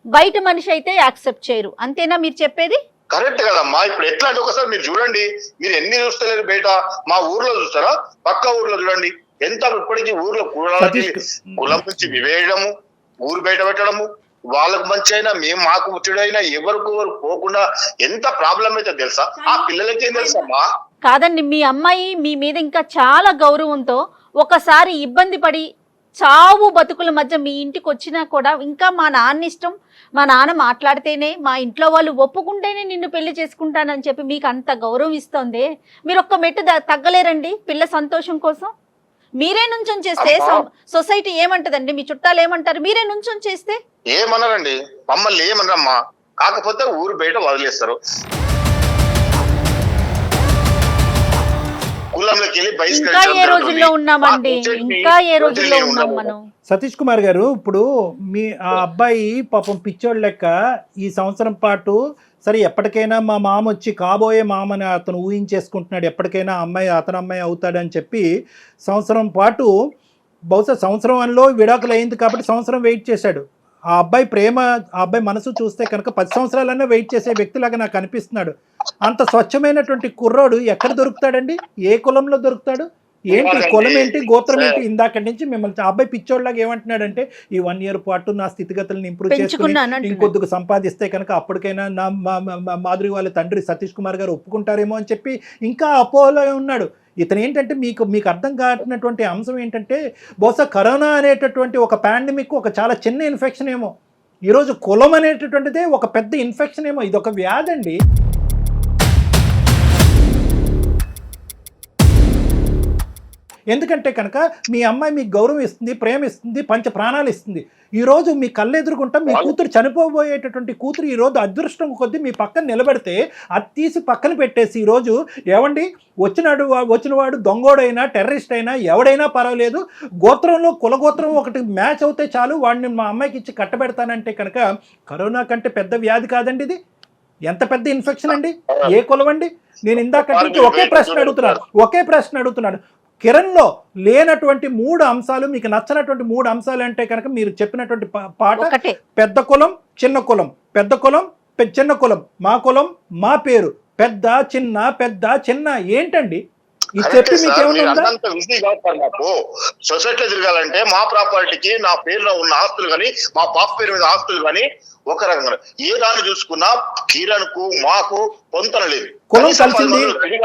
బయట మనిషి అయితే యాక్సెప్ట్ చేయరు, అంతేనా మీరు చెప్పేది? కరెక్ట్ కదమ్మా. ఇప్పుడు ఎట్లా అంటే ఒకసారి మీరు చూడండి, మీరు ఎన్ని చూస్తలేరు బయట, మా ఊర్లో చూస్తారా, పక్క ఊర్లో చూడండి, ఎంత ఇప్పటికీ ఊర్లో కులం నుంచి వివేయడము, ఊరు బయట పెట్టడము, వాళ్ళకు మంచి అయినా మేము మాకు చెడైనా ఎవరికి పోకుండా ఎంత ప్రాబ్లం అయితే తెలుసా? ఆ పిల్లలకి ఏం తెలుసమ్మా? కాదండి, మీ అమ్మాయి మీ మీద ఇంకా చాలా గౌరవంతో ఒకసారి ఇబ్బంది పడి చావు బతుకుల మధ్య మీ ఇంటికి వచ్చినా కూడా ఇంకా మా నాన్న ఇష్టం, మా నాన్న మాట్లాడితేనే, మా ఇంట్లో వాళ్ళు ఒప్పుకుంటేనే నిన్ను పెళ్లి చేసుకుంటానని చెప్పి మీకు అంత గౌరవం ఇస్తోంది. మీరు ఒక్క మెట్టు తగ్గలేరండి పిల్ల సంతోషం కోసం? మీరే నుంచొని చేస్తే సొసైటీ ఏమంటదండి, మీ చుట్టాలు ఏమంటారు? మీరే నుంచొని చేస్తే ఏమన్నారండి? మమ్మల్ని ఏమన్నారమ్మా, కాకపోతే ఊరు బయట వదిలేస్తారు. ఇంకా ఏ రోజుల్లో ఉన్నామండి, ఇంకా ఏ రోజుల్లో ఉన్నాం మనం. సతీష్ కుమార్ గారు, ఇప్పుడు మీ ఆ అబ్బాయి పాపం పిచ్చోళ్ళ లెక్క ఈ సంవత్సరం పాటు, సరే ఎప్పటికైనా మా మామ వచ్చి కాబోయే మామని అతను ఊహించేసుకుంటున్నాడు, ఎప్పటికైనా అతని అమ్మాయి అవుతాడని చెప్పి సంవత్సరం పాటు, బహుశా సంవత్సరంలో విడాకులు అయింది కాబట్టి సంవత్సరం వెయిట్ చేశాడు. ఆ అబ్బాయి ప్రేమ, ఆ అబ్బాయి మనసు చూస్తే కనుక 10 సంవత్సరాలన్నా వెయిట్ చేసే వ్యక్తిలాగా నాకు అనిపిస్తున్నాడు. అంత స్వచ్ఛమైనటువంటి కుర్రోడు ఎక్కడ దొరుకుతాడండి? ఏ కులంలో దొరుకుతాడు? ఏంటి కులం ఏంటి, గోత్రం ఏంటి? ఇందాక నుంచి మిమ్మల్ని అబ్బాయి పిచ్చోళ్ళలాగా ఏమంటున్నాడంటే, ఈ 1 year పాటు నా స్థితిగతులను ఇంప్రూవ్ చేసుకుని ఇంకొద్దుకు సంపాదిస్తే కనుక అప్పటికైనా నా మాధురి వాళ్ళ తండ్రి సతీష్ కుమార్ గారు ఒప్పుకుంటారేమో అని చెప్పి ఇంకా అపోలో ఉన్నాడు. ఇతను ఏంటంటే మీకు అర్థం కానటువంటి అంశం ఏంటంటే, బహుశా కరోనా అనేటటువంటి ఒక పాండమిక్ ఒక చాలా చిన్న ఇన్ఫెక్షన్ ఏమో, ఈరోజు కులం అనేటటువంటిదే ఒక పెద్ద ఇన్ఫెక్షన్ ఏమో. ఇది ఒక వ్యాధి అండి. ఎందుకంటే కనుక మీ అమ్మాయి మీకు గౌరవం ఇస్తుంది, ప్రేమ ఇస్తుంది, పంచ ప్రాణాలు ఇస్తుంది. ఈరోజు మీ కళ్ళు ఎదురుకుంటా మీ కూతురు చనిపోబోయేటటువంటి కూతురు ఈరోజు అదృష్టం కొద్దీ మీ పక్కన నిలబెడితే అది తీసి పక్కన పెట్టేసి ఈరోజు ఏమండి వచ్చినవాడు దొంగోడైనా టెర్రరిస్ట్ అయినా ఎవడైనా పర్వాలేదు, గోత్రంలో కులగోత్రం ఒకటి మ్యాచ్ అవుతే చాలు వాడిని మా అమ్మాయికి ఇచ్చి కట్టబెడతానంటే కనుక కరోనా కంటే పెద్ద వ్యాధి కాదండి ఇది. ఎంత పెద్ద ఇన్ఫెక్షన్ అండి, ఏ కులం అండి? నేను ఇందాక నుంచి ఒకే ప్రశ్న అడుగుతున్నాను. కిరణ్లో లేనటువంటి 3 అంశాలు, మీకు నచ్చినటువంటి 3 అంశాలు అంటే కనుక మీరు చెప్పినటువంటి పాట పెద్ద కులం చిన్న కులం, పెద్ద కులం చిన్న కులం, మా కులం మా పేరు, పెద్ద చిన్న ఏంటండి? ఈ చెప్పి నాకు సొసైటీలో తిరగాలంటే మా ప్రాపర్టీకి నా పేరులో ఉన్న ఆస్తులు కానీ మా పాప పేరు మీద ఆస్తులు కానీ ఒక రకంగా ఏ దాన్ని చూసుకున్నా కిరణ్ కు మాకు పొంతన లేదు.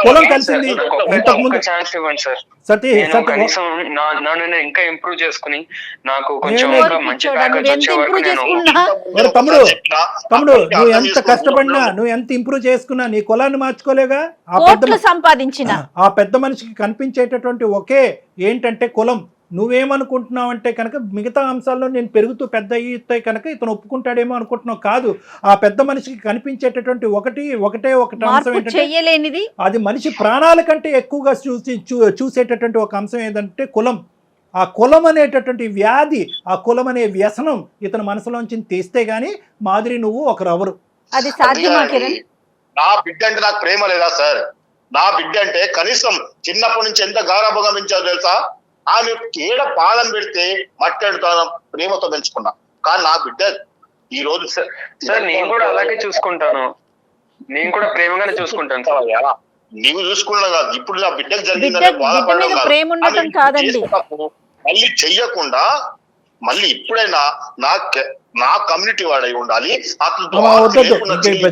కులం కలిసింది ఇంతకుముందు నన్ను ఇంకా ఇంప్రూవ్ చేసుకుని నాకు కొంచెం మంచి తమ్ముడు నువ్వు ఎంత కష్టపడినా, నువ్వు ఎంత ఇంప్రూవ్ చేసుకున్నా నీ కులాన్ని మార్చుకోలేగా. సంపాదించిన ఆ పెద్ద మనిషికి కనిపించేటటువంటి ఒకే ఏంటంటే కులం. నువ్వేమనుకుంటున్నావు అంటే కనుక మిగతా అంశాల్లో నేను పెరుగుతూ పెద్ద అయ్యితే కనుక ఇతను ఒప్పుకుంటాడేమో అనుకుంటున్నావు. కాదు, ఆ పెద్ద మనిషికి కనిపించేటటువంటి ఒకటే అంశం ఏంటంటే అది మనిషి ప్రాణాల కంటే ఎక్కువగా చూసేటటువంటి ఒక అంశం ఏంటంటే కులం. ఆ కులం అనేటటువంటి వ్యాధి, ఆ కులం అనే వ్యసనం ఇతని మనసులోంచి తీస్తే గానీ మాదిరి నువ్వు ఒకరెవరు. అది సాధ్యమా కిరణ్? నా బిడ్డ అంటే నాకు ప్రేమ లేదా సార్? నా బిడ్డ అంటే కనీసం చిన్నప్పటి నుంచి ఎంత గారాభంగా పెంచాలో తెలుసా? ఆమె ఏడ పాదం పెడితే మట్టెడుతాను ప్రేమతో పెంచుకున్నా. కానీ నా బిడ్డ ఈ రోజు సార్ నేను కూడా అలాగే చూసుకుంటాను, నేను కూడా ప్రేమగానే చూసుకుంటాను. నీవు చూసుకున్నా కాదు, ఇప్పుడు నా బిడ్డకు జరిగిందని బాధపడడం కాదు. మళ్ళీ చెయ్యకుండా మళ్ళీ ఇప్పుడైనా నా కమ్యూనిటీ వాడై ఉండాలి.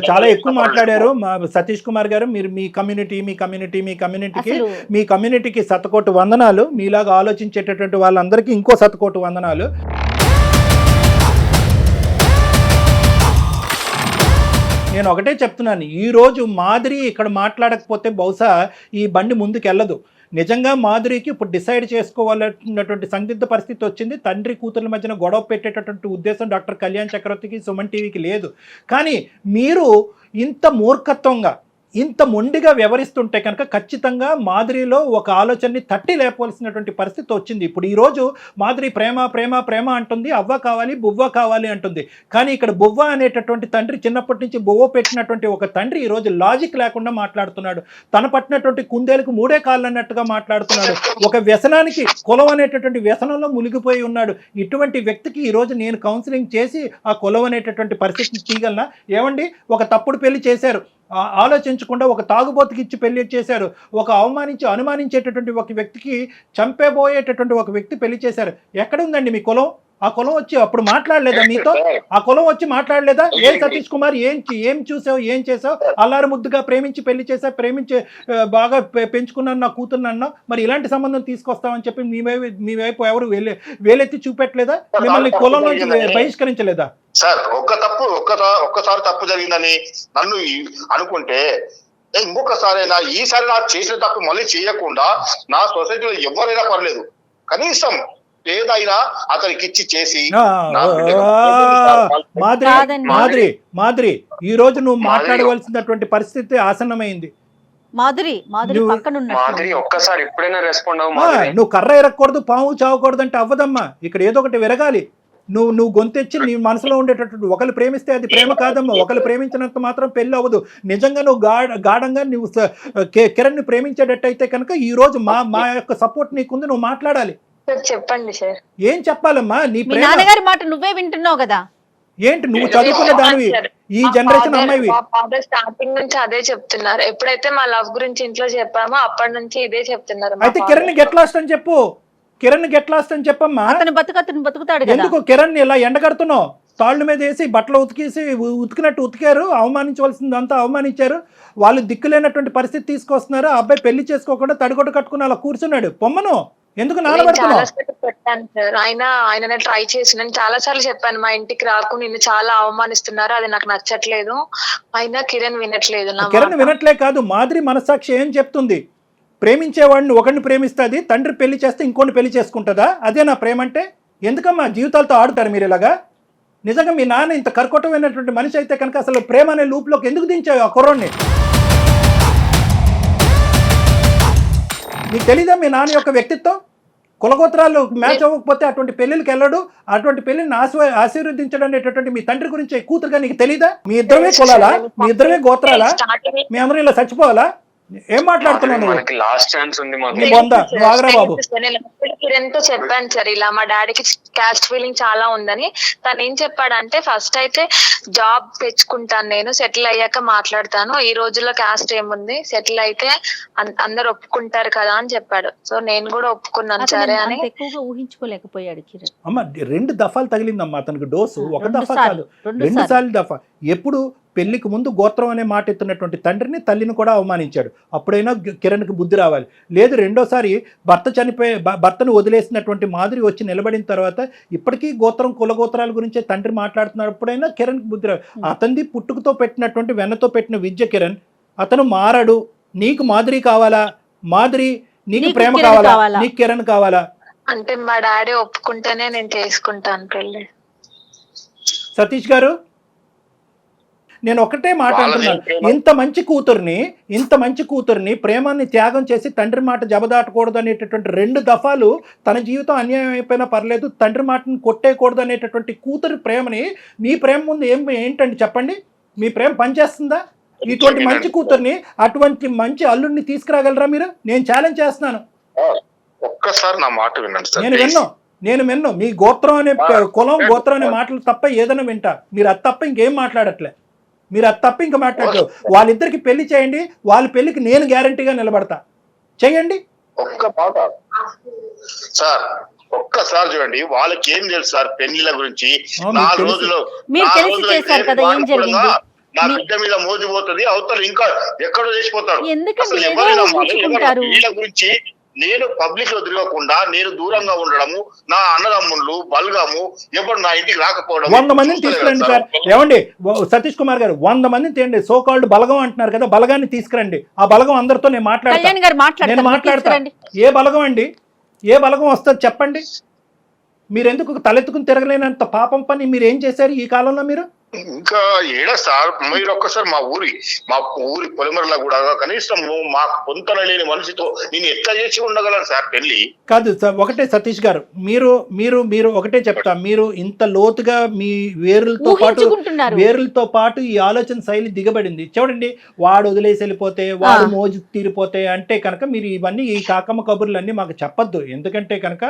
చాలా ఎక్కువ మాట్లాడారు మా సతీష్ కుమార్ గారు. మీరు మీ కమ్యూనిటీకి శతకోటి వందనాలు. మీలాగా ఆలోచించేటటువంటి వాళ్ళందరికీ ఇంకో శతకోటి వందనాలు. నేను ఒకటే చెప్తున్నాను, ఈరోజు మాదిరి ఇక్కడ మాట్లాడకపోతే బహుశా ఈ బండి ముందుకు వెళ్ళదు. నిజంగా మాధురికి ఇప్పుడు డిసైడ్ చేసుకోవాలన్నటువంటి సందిగ్ధ పరిస్థితి వచ్చింది. తండ్రి కూతుర్ల మధ్యన గొడవ పెట్టేటటువంటి ఉద్దేశం డాక్టర్ కళ్యాణ్ చక్రవర్తికి, సుమన్ టీవీకి లేదు. కానీ మీరు ఇంత మూర్ఖత్వంగా, ఇంత మొండిగా వ్యవహరిస్తుంటే కనుక ఖచ్చితంగా మాధురిలో ఒక ఆలోచనని తట్టి లేపవలసినటువంటి పరిస్థితి వచ్చింది. ఇప్పుడు ఈరోజు మాధురి ప్రేమ అంటుంది, అవ్వ కావాలి బువ్వ కావాలి అంటుంది. కానీ ఇక్కడ బువ్వ అనేటటువంటి తండ్రి, చిన్నప్పటి నుంచి బువ్వ పెట్టినటువంటి ఒక తండ్రి ఈరోజు లాజిక్ లేకుండా మాట్లాడుతున్నాడు. తన పట్టినటువంటి కుందేలకు 3 కాళ్ళు అన్నట్టుగా మాట్లాడుతున్నాడు. ఒక వ్యసనానికి, కులం అనేటటువంటి వ్యసనంలో మునిగిపోయి ఉన్నాడు. ఇటువంటి వ్యక్తికి ఈరోజు నేను కౌన్సిలింగ్ చేసి ఆ కులం అనేటటువంటి పరిస్థితిని తీయగలనా? ఏమండి, ఒక తప్పుడు పెళ్లి చేశారు, ఆలోచించకుండా ఒక తాగుబోతుకి ఇచ్చి పెళ్లి చేశారు. ఒక అనుమానించేటటువంటి ఒక వ్యక్తికి, చంపేబోయేటటువంటి ఒక వ్యక్తి పెళ్లి చేశారు. ఎక్కడ ఉందండి మీ కులం? ఆ కులం వచ్చి అప్పుడు మాట్లాడలేదా మీతో? ఆ కులం వచ్చి మాట్లాడలేదా? ఏ సతీష్ కుమార్ ఏం చూసావు, ఏం చేసావు? అల్లారు ముద్దుగా ప్రేమించి పెళ్లి చేసావు, ప్రేమించి బాగా పెంచుకున్నాను నా కూతుర్ని అన్నావు. మరి ఇలాంటి సంబంధం తీసుకొస్తామని చెప్పి మీ వైపు ఎవరు వేలెత్తి చూపెట్టలేదా? మిమ్మల్ని కులం నుంచి బహిష్కరించలేదా? సార్ ఒక్కసారి తప్పు జరిగిందని నన్ను అనుకుంటే ఇంకొకసారైనా, ఈసారి నాకు చేసిన తప్పు మళ్ళీ చేయకుండా నా సొసైటీలో ఎవరైనా పర్లేదు, కనీసం ఏదైనా అతనికి ఇచ్చి చేసి. మాధురి ఈ రోజు నువ్వు మాట్లాడవలసినటువంటి పరిస్థితి ఆసన్నమైంది. ఒక్కసారి ఎప్పుడైనా రెస్పాండ్ నువ్వు కర్ర ఎరగకూడదు, పాము చావకూడదు అంటే అవ్వదమ్మా. ఇక్కడ ఏదో ఒకటి విరగాలి. నువ్వు గొంతెచ్చి నీ మనసులో ఉండేటటువంటి ఒకరు ప్రేమిస్తే అది ప్రేమ కాదమ్మా. ఒకరు ప్రేమించినంత మాత్రం పెళ్లి అవ్వదు. నిజంగా నువ్వు గాఢంగా నువ్వు కిరణ్ ని ప్రేమించేటట్టయితే కనుక ఈ రోజు మా యొక్క సపోర్ట్ నీకుంది, నువ్వు మాట్లాడాలి. చెప్పండి సార్. ఏం చెప్పాలమ్మా? నీ నాన్నగారి మాట నువ్వే వింటున్నావు కదా. ఏంటి నువ్వు చదువుకున్న దానివి, ఈ జనరేషన్ అమ్మాయివి. స్టార్టింగ్ నుంచి అదే చెప్తున్నారు. ఎప్పుడైతే మా లవ్ గురించి ఇంట్లో చెప్పామో అప్పటి నుంచి ఇదే చెప్తున్నారు. అయితే కిరణ్ గెట్ లాస్ట్ అని చెప్పు. కిరణ్ గెట్ లాస్ట్ అని చెప్పమ్మా. అతను బతుకుతాడు. ఎందుకు కిరణ్ ఇలా ఎండగడుతున్నావు? తాళ్ళ మీద వేసి బట్టలు ఉతికినట్టు ఉతికారు, అవమానించవలసిందంతా అవమానించారు. వాళ్ళు దిక్కులేనటువంటి పరిస్థితి తీసుకొస్తున్నారు. ఆ అబ్బాయి పెళ్లి చేసుకోకుండా తడిగొట్టు కట్టుకుని అలా కూర్చున్నాడు. పొమ్మను ఎందుకు నానబడుతున్నావు? పెట్టాను సార్. ఆయన ట్రై చేసి నేను చాలా సార్లు చెప్పాను, మా ఇంటికి రాకు, నిన్ను చాలా అవమానిస్తున్నారు, అది నాకు నచ్చట్లేదు. అయినా కిరణ్ వినట్లేదు. కిరణ్ వినట్లే కాదు, మాదిరి మనసాక్షి ఏం చెప్తుంది? ప్రేమించేవాడిని ఒకరిని ప్రేమిస్తుంది, తండ్రి పెళ్లి చేస్తే ఇంకోటి పెళ్లి చేసుకుంటుందా? అదే నా ప్రేమ అంటే? ఎందుకమ్మా జీవితాలతో ఆడుతారు మీరు ఇలాగా? నిజంగా మీ నాన్న ఇంత కర్కోటమైనటువంటి మనిషి అయితే కనుక అసలు ప్రేమ అనే లూప్లోకి ఎందుకు దించావు ఆ కుర్రోడ్ని? నీకు తెలీదా మీ నాన్న యొక్క వ్యక్తిత్వం? కులగోత్రాలు మ్యాచ్ అవ్వకపోతే అటువంటి పెళ్లికి వెళ్ళడు, అటువంటి పెళ్లిని ఆశీర్వదించడం అనేటటువంటి మీ తండ్రి గురించి కూతురుగా నీకు తెలీదా? మీ ఇద్దరమే కులాలా, మీ ఇద్దరమే గోత్రాలా, మీ అందరూ ఇలా చచ్చిపోవాలా? ఏం మాట్లాడుతున్నావు నువ్వు? మనకి లాస్ట్ ఛాన్స్ ఉంది మాకు. నీ బొంద, నువ్వు ఆగరా బాబు. కిరణ్ తో చెప్పాను సార్, ఇలా మా డాడీకి క్యాస్ట్ ఫీలింగ్ చాలా ఉందని. తను ఏం చెప్పాడంటే ఫస్ట్ అయితే జాబ్ తెచ్చుకుంటాను, నేను సెటిల్ అయ్యాక మాట్లాడతాను, ఈ రోజుల్లో క్యాస్ట్ ఏముంది, సెటిల్ అయితే అందరు ఒప్పుకుంటారు కదా అని చెప్పాడు. సో నేను కూడా ఒప్పుకున్నాను సరే అని. ఎక్కువగా ఊహించుకోలేకపోయాడు కిరణ్. అమ్మ 2 దఫాలు తగిలిందమ్మా అతనికి డోసు, ఒక దఫా కాదు 2 సార్లు దఫా. ఎప్పుడు పెళ్లికి ముందు గోత్రం అనే మాట ఎత్తున్నటువంటి తండ్రిని, తల్లిని కూడా అవమానించాడు. అప్పుడైనా కిరణ్కి బుద్ధి రావాలి. లేదు రెండోసారి భర్తను వదిలేసినటువంటి మాధురి వచ్చి నిలబడిన తర్వాత ఇప్పటికీ గోత్రం కులగోత్రాల గురించే తండ్రి మాట్లాడుతున్నప్పుడైనా కిరణ్కి బుద్ధి రావాలి. అతనిది పుట్టుకతో పెట్టినటువంటి వెన్నతో పెట్టిన విద్య కిరణ్. అతను మారడు. నీకు మాధురి కావాలా? మాధురి నీకు ప్రేమ కావాలా? నీకు కిరణ్ కావాలా? అంటే మా డాడీ ఒప్పుకుంటేనే నేను చేసుకుంటాను పెళ్లి. సతీష్ గారు, నేను ఒకటే మాట అంటున్నాను, ఇంత మంచి కూతుర్ని ప్రేమాన్ని త్యాగం చేసి తండ్రి మాట జబదాటకూడదు అనేటటువంటి 2 దఫాలు తన జీవితం అన్యాయం అయిపోయినా పర్లేదు, తండ్రి మాటను కొట్టేయకూడదు అనేటటువంటి కూతురి ప్రేమని మీ ప్రేమ ముందు ఏంటండి చెప్పండి? మీ ప్రేమ పనిచేస్తుందా? ఇటువంటి మంచి కూతుర్ని, అటువంటి మంచి అల్లుడిని తీసుకురాగలరా మీరు? నేను ఛాలెంజ్ చేస్తున్నాను. ఒక్కసారి నా మాట వినండి సార్. నేను విన్ను మీ గోత్రం అనే కులం గోత్రం అనే మాటలు తప్ప ఏదైనా వింటా. మీరు అది తప్ప ఇంకేం మాట్లాడట్లే. ఇంకా మాట్లాడలేదు. వాళ్ళిద్దరికి పెళ్లి చేయండి, వాళ్ళ పెళ్లికి నేను గ్యారంటీగా నిలబడతా. చేయండి. ఒక్కసారి చూడండి, వాళ్ళకి ఏం తెలుసు సార్ పెళ్లిల గురించి? నా రోజులో నా బిడ్డ మీద మోజిపోతుంది, అవతల ఇంకా ఎక్కడో చేసిపోతాడు. అసలు వీళ్ళ గురించి నేను పబ్లిక్ లో తిరగకుండా నేను దూరంగా ఉండడము, నా అన్నదమ్ముళ్ళు బలగము ఎప్పుడు నా ఇంటికి రాకపోవడం. 100 మందిని తీసుకురండి సార్. ఏమండి సతీష్ కుమార్ గారు, 100 మందిని తేండి. సో కాల్డ్ బలగం అంటున్నారు కదా, బలగాన్ని తీసుకురండి. ఆ బలగం అందరితో నేను మాట్లాడతాను. ఏ బలగం అండి? ఏ బలగం వస్తుంది చెప్పండి? మీరెందుకు తలెత్తుకుని తిరగలేనంత పాపం పని మీరు ఏం చేశారు ఈ కాలంలో? మీరు ఇంకా ఏడా సార్, మీరు ఒక్కసారి మా ఊరి పొలిమరలో కూడా కనీసం మాకు పొంతన లేని మనిషితో నేను ఎట్లా చేసి ఉండగలను సార్ పెళ్లి? కాదు సార్, ఒకటే సతీష్ గారు, మీరు ఒకటే చెప్తా, మీరు ఇంత లోతుగా మీ వేరులతో పాటు ఈ ఆలోచన శైలి దిగబడింది. చూడండి, వాడు వదిలేసి వెళ్ళిపోతే, వాడు మోజు తీరిపోతే అంటే కనుక మీరు ఇవన్నీ ఈ కాకమ్మ కబుర్లన్నీ మాకు చెప్పొద్దు. ఎందుకంటే కనుక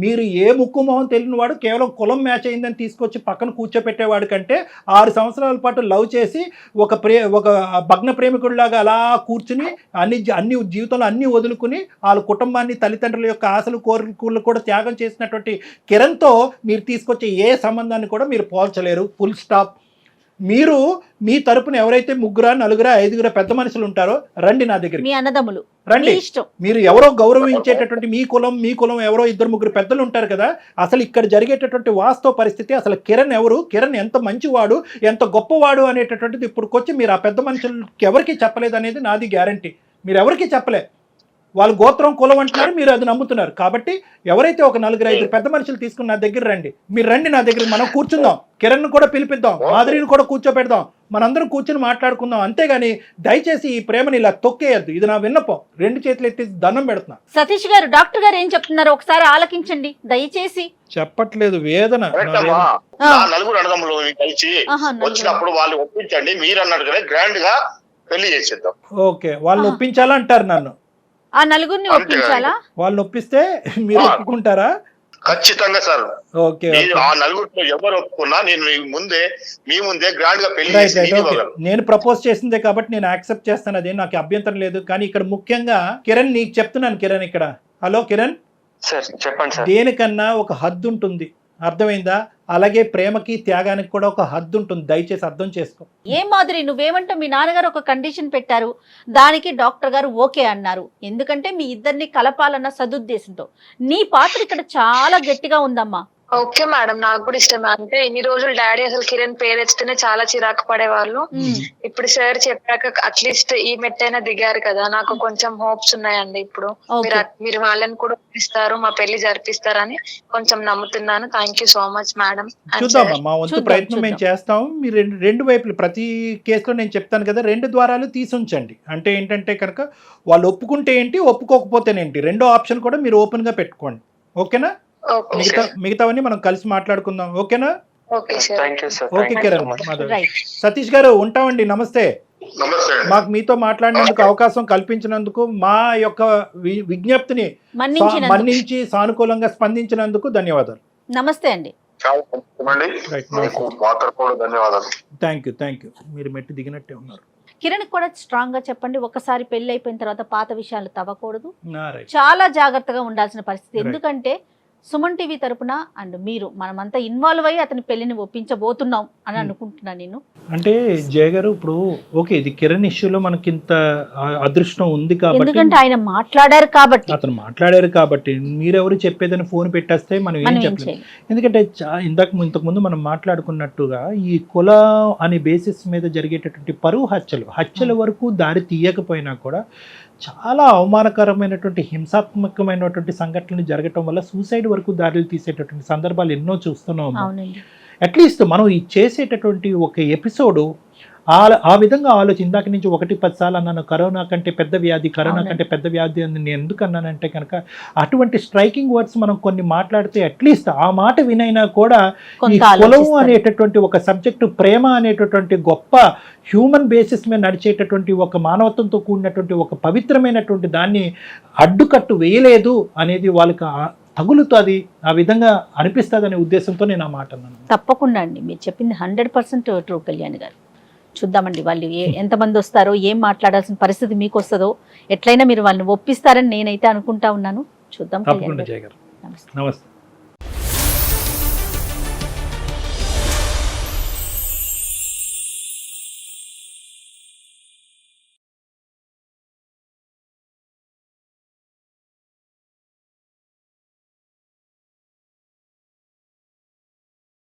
మీరు ఏ ముక్కు మొహం తెలియని వాడు కేవలం కులం మ్యాచ్ అయిందని తీసుకొచ్చి పక్కన కూర్చోపెట్టేవాడు కంటే 6 సంవత్సరాల పాటు లవ్ చేసి ఒక భగ్న ప్రేమికుడిలాగా అలా కూర్చుని అన్ని జీవితంలో అన్ని వదులుకుని వాళ్ళ కుటుంబాన్ని, తల్లిదండ్రుల యొక్క ఆశలు కోరికలు కూడా త్యాగం చేసినటువంటి కిరణ్తో మీరు తీసుకొచ్చే ఏ సంబంధాన్ని కూడా మీరు పోల్చలేరు. Full stop. మీరు మీ తరపున ఎవరైతే 3, 4, 5 పెద్ద మనుషులు ఉంటారో రండి నా దగ్గర. మీ అన్నదమ్ములు రండి. మీరు ఎవరో గౌరవించేటటువంటి మీ కులం ఎవరో 2, 3 పెద్దలు ఉంటారు కదా. అసలు ఇక్కడ జరిగేటటువంటి వాస్తవ పరిస్థితి, అసలు కిరణ్ ఎవరు, కిరణ్ ఎంత మంచివాడు, ఎంత గొప్పవాడు అనేటటువంటిది ఇప్పుడుకొచ్చి మీరు ఆ పెద్ద మనుషులకి ఎవరికి చెప్పలేదు అనేది నాది గ్యారంటీ. మీరు ఎవరికి చెప్పలే. వాళ్ళు గోత్రం కులం అంటున్నారు, మీరు అది నమ్ముతున్నారు. కాబట్టి ఎవరైతే ఒక 4, 5 పెద్ద మనుషులు తీసుకుని నా దగ్గర రండి. మీరు రండి నా దగ్గర, మనం కూర్చుందాం. కిరణ్ కూడా పిలిపిద్దాం, మాధురిని కూడా కూర్చోపెడదాం, మనందరం కూర్చుని మాట్లాడుకుందాం. అంతేగాని దయచేసి ఈ ప్రేమని ఇలా తొక్కేయద్దు. ఇది నా విన్నపం. 2 చేతులు ఎత్తి దండం పెడుతున్నా. సతీష్ గారు, డాక్టర్ గారు ఏం చెప్తున్నారు ఒకసారి ఆలకించండి దయచేసి. చెప్పట్లేదు, వేదన. నలుగురు అన్నదమ్ములు కలిసి వచ్చినప్పుడు వాళ్ళు ఒప్పించండి, మీరు అన్నట్టు కదా గ్రాండ్ గా పెళ్లి చేసేద్దాం. ఓకే, వాళ్ళని ఒప్పించాలంటారు నన్ను. ఆ నలుగురిని ఒప్పించాలా? వాళ్ళని ఒప్పిస్తే మీరు ఒప్పుకుంటారా? ఖచ్చితంగా సార్. ఓకే, ఆ నలుగురిలో ఎవరు ఒప్పుకున్నా నేను మీ ముందే గ్రాండ్ గా పెళ్లి. నేను ప్రపోజ్ చేసిందే కాబట్టి నేను యాక్సెప్ట్ చేస్తాను, అదే నాకు అభ్యంతరం లేదు. కానీ ఇక్కడ ముఖ్యంగా కిరణ్ నీకు చెప్తున్నాను. కిరణ్ ఇక్కడ, హలో కిరణ్ సార్ చెప్పండి సార్. దేనికన్నా ఒక హద్దు ఉంటుంది, అర్థమైందా? అలాగే ప్రేమకి త్యాగానికి కూడా ఒక హద్దు ఉంటుంది. దయచేసి అర్థం చేసుకో. ఏం మాధురి, నువ్వేమంటావు? మీ నాన్నగారు ఒక కండిషన్ పెట్టారు, దానికి డాక్టర్ గారు ఓకే అన్నారు. ఎందుకంటే మీ ఇద్దరిని కలపాలన్న సదుద్దేశంతో. నీ పాత్ర ఇక్కడ చాలా గట్టిగా ఉందమ్మా. ఓకే మేడం, నాకు కూడా ఇష్టమే. అంటే ఇన్ని రోజులు డాడీ అసలు కిరణ్ పేరెత్తితేనే చాలా చిరాకు పడేవాళ్ళు. ఇప్పుడు సార్ చెప్పాక అట్లీస్ట్ ఈ మెట్టైనా దిగారు కదా, నాకు కొంచెం హోప్స్ ఉన్నాయండి. ఇప్పుడు మీరు వాళ్ళని కూడా ఒప్పిస్తారు, మా పెళ్లి జరిపిస్తారని కొంచెం నమ్ముతున్నాను. Thank you so much madam. చూద్దాం, మా వంతు ప్రయత్నం మేము చేస్తాం. మీరు రెండు వైపులు, ప్రతి కేసులో నేను చెప్తాను కదా, 2 ద్వారాలు తీసి ఉంచండి. అంటే ఏంటంటే కనుక వాళ్ళు ఒప్పుకుంటే ఏంటి, ఒప్పుకోకపోతేనేంటి, రెండో ఆప్షన్ కూడా మీరు ఓపెన్ గా పెట్టుకోండి. ఓకేనా? ఓకే మిగతావన్నీ మనం కలిసి మాట్లాడుకుందాం. ఓకేనా? Okay sir. Thank you sir. Okay Kiran. Right. Satish గారు ఉంటామండి. నమస్తే. నమస్తే అండి. మాకు మీతో మాట్లాడినందుకు అవకాశం కల్పించినందుకు, మా యొక్క విజ్ఞప్తిని మన్నించి సానుకూలంగా స్పందించినందుకు ధన్యవాదాలు. నమస్తే అండి. చాలా సంతోషమండి. మీకు మాత్రం కూడా ధన్యవాదాలు. Thank you. మీరు మెట్టి దిగినట్టే ఉన్నారు. కిరణ్ కూడా స్ట్రాంగ్ గా చెప్పండి. ఒకసారి పెళ్లి అయిపోయిన తర్వాత పాత విషయాలు తవ్వకూడదు, రైట్. చాలా జాగ్రత్తగా ఉండాల్సిన పరిస్థితి. Right. ఎందుకంటే సుమన్ టీవీ తరపున అండ్ మీరు మనమంతా ఇన్వాల్వ్ అయ్యి అతని పెళ్లిని ఒప్పించబోతున్నాం అని అనుకుంటున్నా నేను. అంటే జయ గారు, ఇప్పుడు ఓకే, ఇది కిరణ్ ఇష్యూలో మనకి ఇంత అదృష్టం ఉంది కాబట్టి, ఎందుకంటే ఆయన మాట్లాడారు కాబట్టి, అతను మాట్లాడారు కాబట్టి, మీరెవరు చెప్పేదని ఫోన్ పెట్టేస్తే మనం ఏం చెప్పలేం. ఎందుకంటే ఇంతకుముందు మనం మాట్లాడుకున్నట్టుగా ఈ కుల అనే బేసిస్ మీద జరిగేటటువంటి పరువు హత్యల వరకు దారి తీయకపోయినా కూడా చాలా అవమానకరమైనటువంటి హింసాత్మకమైనటువంటి సంఘటనలు జరగటం వల్ల సూసైడ్ వరకు దాడులు తీసేటటువంటి సందర్భాలు ఎన్నో చూస్తున్నాం. అట్లీస్ట్ మనం ఈ చేసేటటువంటి ఒక ఎపిసోడు ఆ విధంగా ఇందాక నుంచి 1-10 సార్లు అన్నాను, కరోనా కంటే పెద్ద వ్యాధి అని నేను ఎందుకు అన్నానంటే కనుక అటువంటి స్ట్రైకింగ్ వర్డ్స్ మనం కొన్ని మాట్లాడితే అట్లీస్ట్ ఆ మాట వినైనా కూడా ఈ కులం అనేటటువంటి ఒక సబ్జెక్టు, ప్రేమ అనేటటువంటి గొప్ప హ్యూమన్ బేసిస్ మీద నడిచేటటువంటి ఒక మానవత్వంతో కూడినటువంటి ఒక పవిత్రమైనటువంటి దాన్ని అడ్డుకట్టు వేయలేదు అనేది వాళ్ళకి తగులుతుంది, ఆ విధంగా అనిపిస్తుంది అనే ఉద్దేశంతో నేను ఆ మాట అన్నాను. తప్పకుండా అండి, మీరు చెప్పింది 100% ట్రూ. కళ్యాణ్ గారు, చూద్దామండి వాళ్ళు ఎంతమంది వస్తారో, ఏం మాట్లాడాల్సిన పరిస్థితి మీకు వస్తుందో, ఎట్లయినా మీరు వాళ్ళని ఒప్పిస్తారని నేనైతే అనుకుంటా ఉన్నాను. చూద్దాం. తప్పకుండా జయ గారు. నమస్తే. నమస్తే.